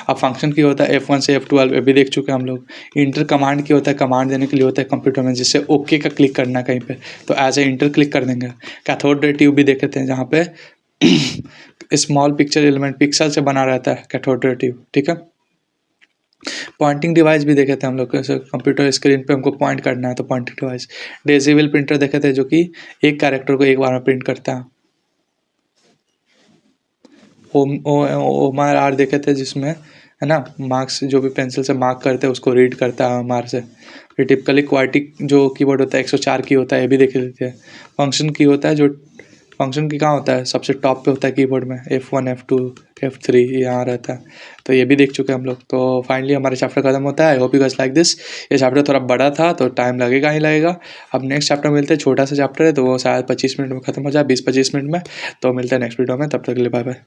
अब फंक्शन की होता है F1 से F12, ये भी देख चुके हैं हम लोग। इंटर कमांड की होता है, कमांड देने के लिए होता है कंप्यूटर में, जिससे ओके का क्लिक करना है कहीं पे, तो एज ए इंटर क्लिक कर देंगे। कैथोड रे ट्यूब भी देखे थे, जहाँ पे स्मॉल पिक्चर एलिमेंट पिक्सल से बना रहता है कैथोड रे ट्यूब, ठीक है। पॉइंटिंग डिवाइस भी देखे थे हम लोग, कैसे कंप्यूटर स्क्रीन पे हमको पॉइंट करना है तो पॉइंटिंग डिवाइस। डेसिबल प्रिंटर देखे थे, जो कि एक कैरेक्टर को एक बार में प्रिंट करता है। OMR देखे थे, जिसमें है ना मार्क्स जो भी पेंसिल से मार्क करते हैं उसको रीड करता है OMR से। फिर टिपिकली क्वाटिक जो कीबोर्ड होता है 104 की होता है, ये भी देख लेते हैं। फंक्शन की होता है, जो फंक्शन की कहाँ होता है, सबसे टॉप पे होता है कीबोर्ड में, F1 F2 F3 यहाँ रहता है, तो ये भी देख चुके हैं हम लोग। तो फाइनली हमारा चैप्टर खत्म होता है। I hope you guys like this. ये चैप्टर थोड़ा बड़ा था तो टाइम लगेगा ही लगेगा। अब नेक्स्ट चैप्टर मिलते हैं, छोटा सा चैप्टर है तो वो शायद 25 मिनट में खत्म हो जाए, 20-25 मिनट में। तो मिलते हैं नेक्स्ट वीडियो में, तब तक के लिए बाय बाय।